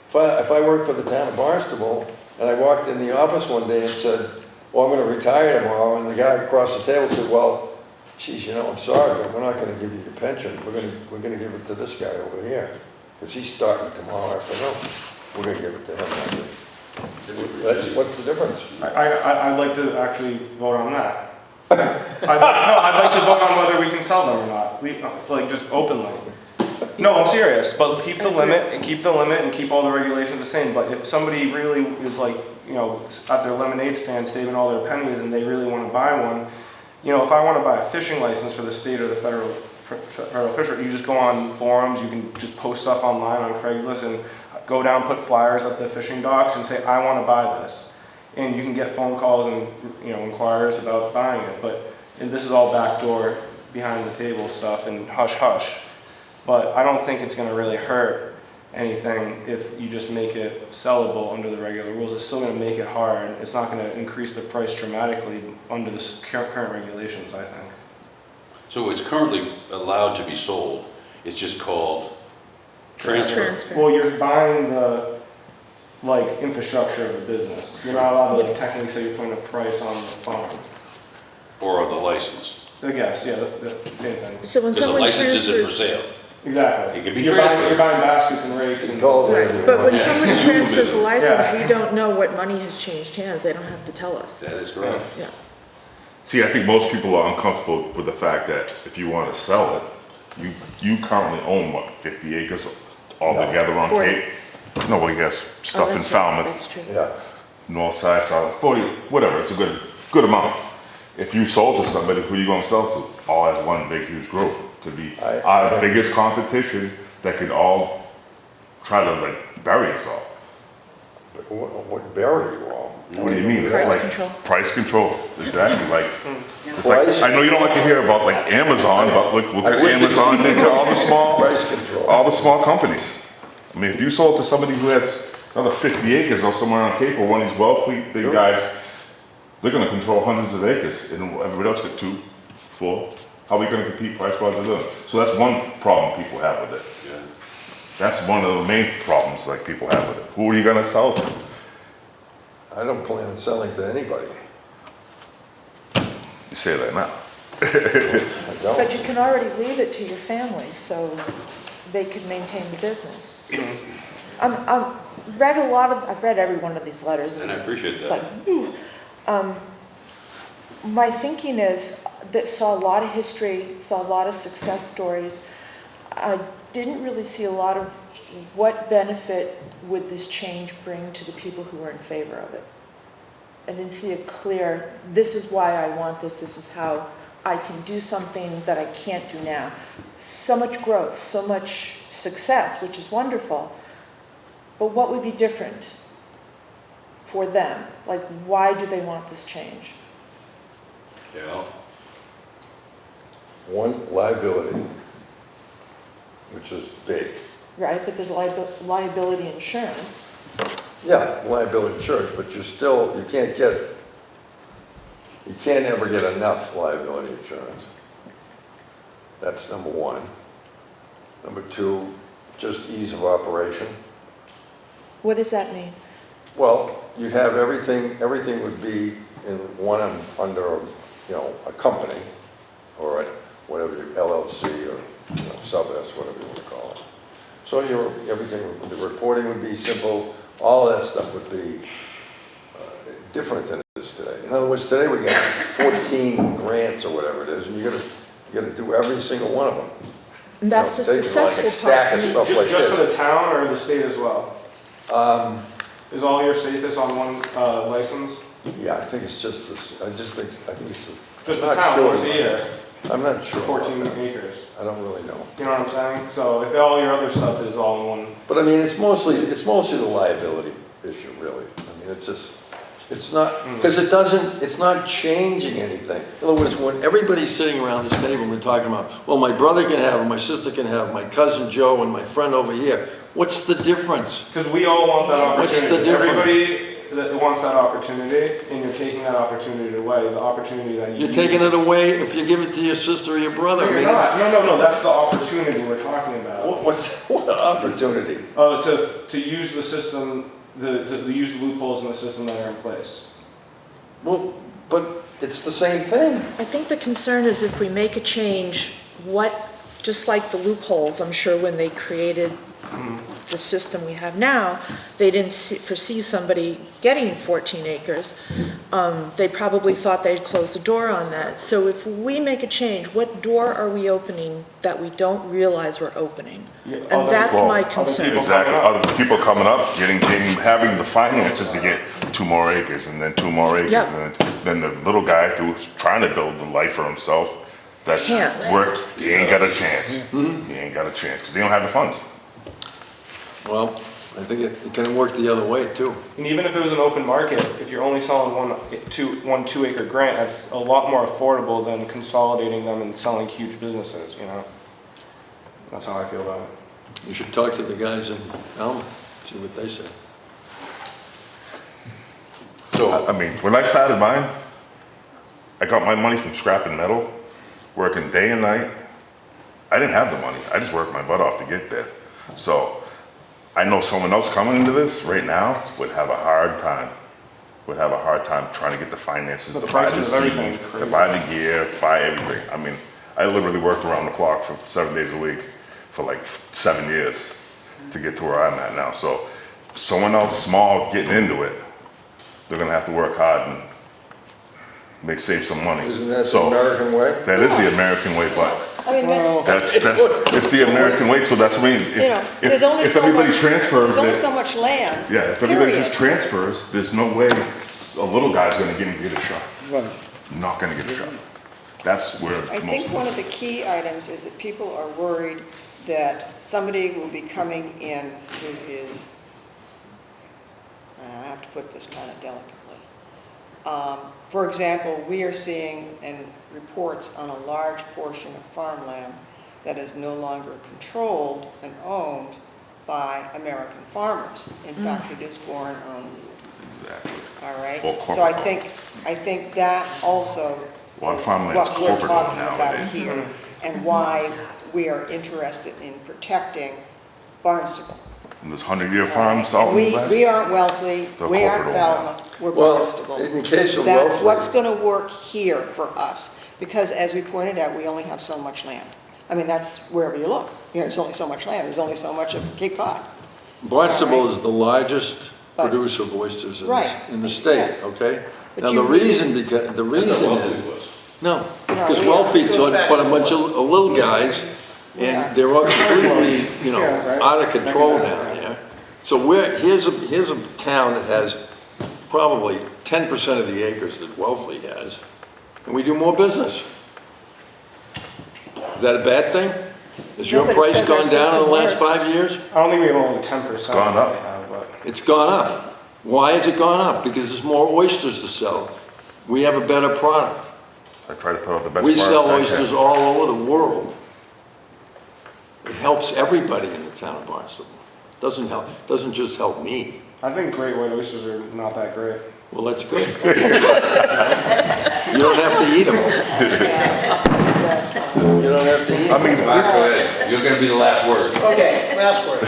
if I worked for the town of Barnstable, and I walked in the office one day and said, well, I'm gonna retire tomorrow, and the guy across the table said, well, geez, you know, I'm sorry, but we're not gonna give you your pension. We're gonna give it to this guy over here, because he's starting tomorrow afternoon. We're gonna give it to him. What's the difference? I'd like to actually vote on that. I'd like to vote on whether we can sell them or not, like just openly. No, I'm serious, but keep the limit and keep all the regulations the same. But if somebody really is like, you know, at their lemonade stand saving all their pennies and they really want to buy one, you know, if I want to buy a fishing license for the state or the federal fishery, you just go on forums, you can just post stuff online on Craigslist and go down, put flyers at the fishing docks and say, I want to buy this. And you can get phone calls and, you know, inquiries about buying it. But this is all backdoor, behind the table stuff and hush hush. But I don't think it's going to really hurt anything if you just make it sellable under the regular rules. It's still going to make it hard. It's not going to increase the price dramatically under the current regulations, I think. So it's currently allowed to be sold, it's just called transfer? Well, you're buying the, like, infrastructure of the business. You're not allowed to, like, technically say you're putting a price on the farm. Or the license? I guess, yeah, the same thing. So when Because the someone license isn't for transfers, sale. Exactly. It can be You're transferred. buying baskets and rakes and. right, but when someone Yeah. transfers a license, Yeah. we don't know what money has changed hands, they don't have to tell us. That is correct. Yeah. See, I think most people are uncomfortable with the fact that if you want to sell it, you currently own what, 50 acres altogether on 40. Cape? No, well, he has stuff in that's true. Falmouth, That's true. Yeah. north side, south, 40, whatever, it's a good amount. If you sold to somebody, who are you gonna sell to? All as one big huge group. Could be our biggest competition that could all try to like bury us all. But what bury you all? What do you mean? Price Like, control. price control, exactly, like, it's like, Price I know you don't like to hear about like Amazon, but look I at would- Amazon into all the small, Price control. all the small companies. I mean, if you sold to somebody who has another 50 acres or somewhere on Cape or one of these well-fleet big guys, they're gonna control hundreds of acres and everybody else get 2, 4. How are we gonna compete price-wise with them? So that's one problem people have with it. Yeah. That's one of the main problems like people have with it. Who are you gonna sell to? I don't plan on selling to anybody. You say that now. I don't. But you can already leave it to your family, so they can maintain the business. I've read every one of these letters. And I appreciate It's that. like, ooh. My thinking is that saw a lot of history, saw a lot of success stories. I didn't really see a lot of what benefit would this change bring to the people who are in favor of it. I didn't see a clear, this is why I want this is how I can do something that I can't do now. So much growth, so much success, which is wonderful. But what would be different for them? Like, why do they want this change? Yeah. One, liability, which is big. Right, but there's liability insurance. Yeah, liability insurance, but you can't ever get enough liability insurance. That's number one. Number two, just ease of operation. What does that mean? Well, you'd have everything would be in one under, a company, or a, whatever, LLC, or, sub-S, whatever you want to call it. So the reporting would be simple, all that stuff would be different than it is today. In other words, today we got 14 grants or whatever it is, and you gotta do every single one of them. And that's the Takes like a successful part. stack of stuff like Just for this. the town or the state as well? Is all your safest on one license? Yeah, I think it's just this, I think it's, Just I'm the not town, sure. once a year, I'm not sure. for about 14 that. acres. I don't really know. You know what I'm saying? So if all your other stuff is all in one. But I mean, it's mostly the liability issue, really. I mean, it's not, because it's not changing anything. In other words, when everybody's sitting around this table and we're talking about, well, my brother can have, my sister can have, my cousin Joe and my friend over here, what's the difference? Because we all want that What's the opportunity. difference? Everybody that wants that opportunity, and you're taking that opportunity away, the opportunity that you You're taking it away if you give it to your sister or your brother. No, I you're mean, not. No, that's the opportunity we're talking about. what opportunity? To use the system, to use the loopholes in the system that are in place. Well, but it's the same thing. I think the concern is if we make a change, just like the loopholes, I'm sure when they created the system we have now, they didn't foresee somebody getting 14 acres. They probably thought they'd close the door on that. So if we make a change, what door are we opening that we don't realize we're opening? And that's my concern. Exactly, other people coming up, having the finances to get 2 more acres and then 2 more acres. Yep. And then the little guy who's trying to build the life for himself, that's Can't. work, he ain't got a chance. He ain't got a chance, because they don't have the funds. Well, I think it can work the other way too. And even if it was an open market, if you're only selling one 2-acre grant, that's a lot more affordable than consolidating them and selling huge businesses, you know? That's how I feel about it. You should talk to the guys in Elm, see what they say. So, I mean, when I started mine, I got my money from scrapping metal, working day and night. I didn't have the money. I just worked my butt off to get there. So, I know someone else coming into this right now would have a hard time. Trying to get the finances, to buy the prices of everything seed, are to buy the gear, buy everything. I mean, I literally worked around the clock for 7 days a week for like 7 years to get to where I'm at now. So, someone else small getting into it, they're gonna have to work hard and save some money. Isn't that the American way? That is the American way, but I mean, it's the American way, so that's what I mean. there's only If so everybody much, transfers there's only it, so much land. yeah, if everybody period. just transfers, there's no way a little guy's gonna get a shot. Right. Not gonna get a shot. That's where I think one of the key items is that people are worried that somebody will be coming in who is, I have to put this kind of delicately. For example, we are seeing in reports on a large portion of farmland that is no longer controlled and owned by American farmers. In fact, it is foreign owned. Exactly. All right? Or So I corporate think that also A lot of is farmland's what we're corporate owned talking about nowadays. here, and why we are interested in protecting Barnstable. And there's 100-year farms out in We the West. we aren't Wellesley, They're we aren't corporate owned Velma, we're Well, Barnstable. in case So of that's Wellesley- what's gonna work here for us, because as we pointed out, we only have so much land. I mean, that's wherever you look, there's only so much land, there's only so much of Cape Cod. Barnstable is the largest But- producer of oysters Right. in the state, Yeah. okay? But Now, you- the reason is, no, because we- Wellfleet's Goes back but a to bunch of little guys, Yeah. and they're all completely, out of control down there. So here's a town that has probably 10% of the acres that Wellfleet has, and we do more business. Is that a bad thing? Has your No, but it price says our gone down in the system last works. 5 years? I don't think we have only 10%. Gone up. that they have, but It's gone up. Why has it gone up? Because there's more oysters to sell. We have a better product. I try to put out the best We product sell I can. oysters all over the world. It helps everybody in the town of Barnstable. Doesn't just help me. I think great white oysters are not that great. Well, that's good. You don't have to eat them. You don't have to eat I them. mean, Go ahead. You're gonna be the last word. Okay, last word.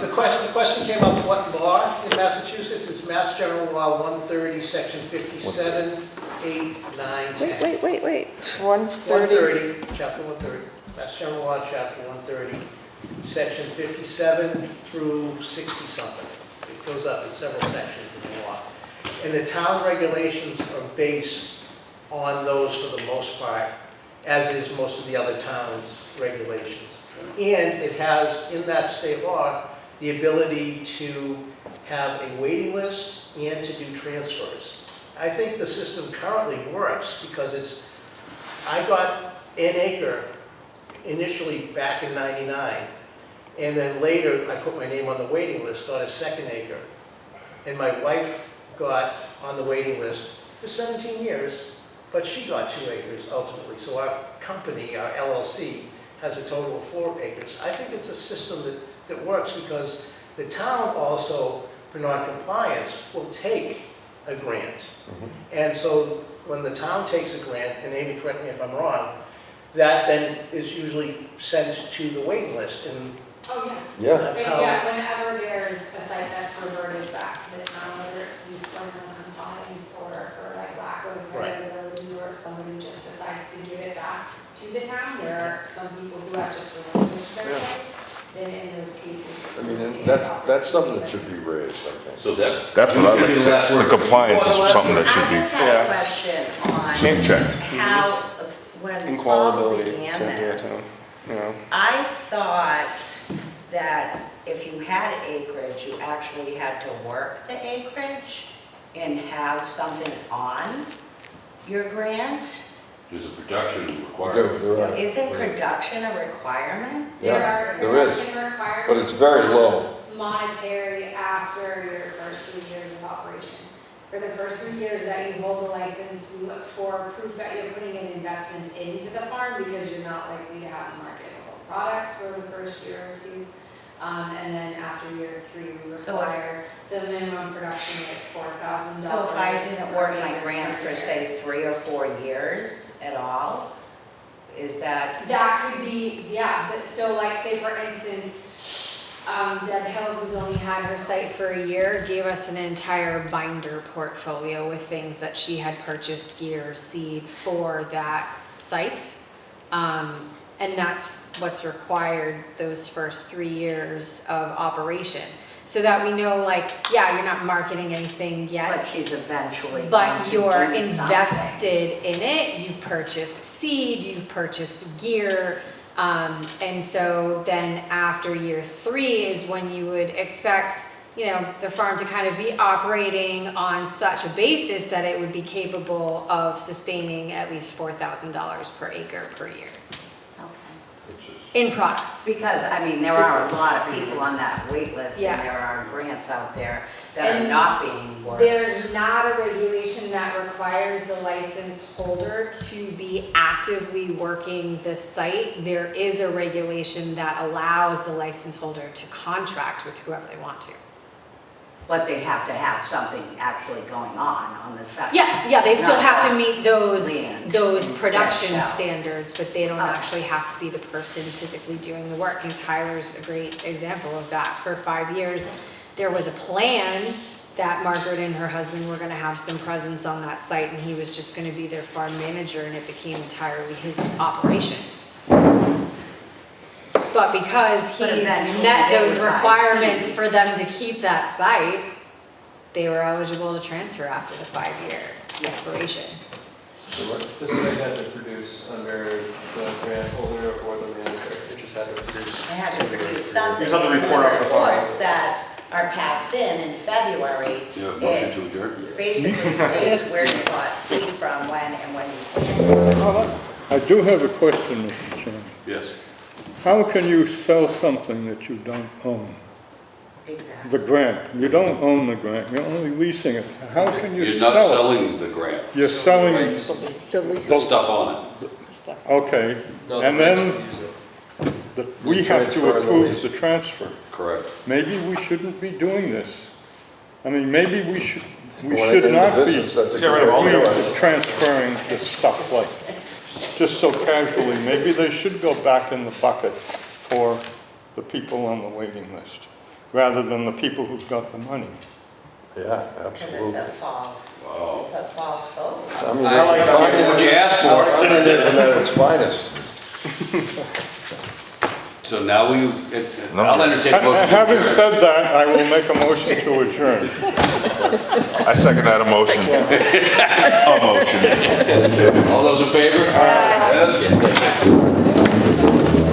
The question came up, what law in Massachusetts? It's Mass General Law 130, Section 57, 8, 9, 10. Wait, 130, 130, Chapter 130, Mass General Law, Chapter 130, Section 57 through 60-something. It goes up in several sections of the law. And the town regulations are based on those for the most part, as is most of the other towns' regulations. And it has, in that state law, the ability to have a waiting list and to do transfers. I think the system currently works because I got an acre initially back in '99, and then later I put my name on the waiting list on a second acre. And my wife got on the waiting list for 17 years, but she got 2 acres ultimately. So our company, our LLC, has a total of 4 acres. I think it's a system that works because the town also for non-compliance will take a grant. And so when the town takes a grant, and Amy, correct me if I'm wrong, that then is usually sent to the waiting list, and Oh, yeah. Yeah, that's how. Yeah, whenever there's a site that's reverted back to the town, whether you've run non-compliance or for like lack of Right. availability, or if somebody just decides to give it back to the town, there are some people who have just relinquished their sites, then in those cases. I mean, it and stands that's out. something that should be raised, I think. So that. That's what I like to say, the compliance is something that I should just be had Yeah. a question on camp checked. how, when And Paul qualibility began to the this, town, you know. I thought that if you had acreage, you actually had to work the acreage and have something on your grant. There's a production requirement. There are. Isn't production a requirement? There Yes, are there is, production requirements. but it's very low. Monetary after your first 3 years of operation. For the first 3 years that you hold the license, we look for proof that you're putting an investment into the farm, because you're not likely to have a marketable product for the first year or two. And then after year 3, we So if- require the minimum production of $4,000. So if I didn't work my grant for, per year. say, 3 or 4 years at all, is that, That could be, yeah, so like, say for instance, Deb Hill, who's only had her site for a year, gave us an entire binder portfolio with things that she had purchased, gear, seed for that site. And that's what's required those first 3 years of operation. So that we know, like, yeah, you're not marketing anything yet, but she's eventually going but to you're do invested in it, you've purchased seed, you've purchased gear, and so then after year 3 is when you would expect, you know, the farm to kind of be operating on such a basis that it would be capable of sustaining at least $4,000 per acre per year Okay. in product. Because, I mean, there are a lot of people on that wait list, Yeah. and there are grants out there that are And not being worked. There's not a regulation that requires the license holder to be actively working the site. There is a regulation that allows the license holder to contract with whoever they want to. But they have to have something actually going on the site. Yeah, they still Not have to just meet those land production and shells. standards, but they don't Okay. actually have to be the person physically doing the work. And Tyler's a great example of that. For 5 years, there was a plan that Margaret and her husband were gonna have some presence on that site, and he was just gonna be their farm manager, and it became entirely his operation. But because But he's eventually met they those would buy requirements seed. for them to keep that site, they were eligible to transfer after the 5-year expiration. This is what I had to produce under the grant holder or the manager, it just had to produce. They had to produce something. You have the and report off the file. reports that are passed in February, You have a motion to adjourn? basically states where you bought seed from, when, and when you planted. I do have a question, Mr. Chairman. Yes. How can you sell something that you don't own? Exactly. The grant, you don't own the grant, you're only leasing it. How can you You're sell not it? selling the grant, You're selling, the stuff on it. okay, No, the and rights then to use it. we have transfer to the approve lease. the transfer. Correct. Maybe we shouldn't be doing this. I mean, maybe we should Well, in the not be business that the Get rid of all the grant- rights. transferring this stuff like, just so casually. Maybe they should go back in the bucket for the people on the waiting list, rather than the people who've got the money. Yeah, Because absolutely. it's a false, it's a false hope. I mean, I like that. What you asked for. communism at its finest. So now I'll entertain a motion to Having adjourn. said that, I will make a motion to adjourn. I second that emotion. Emotion. All those in favor? Aye.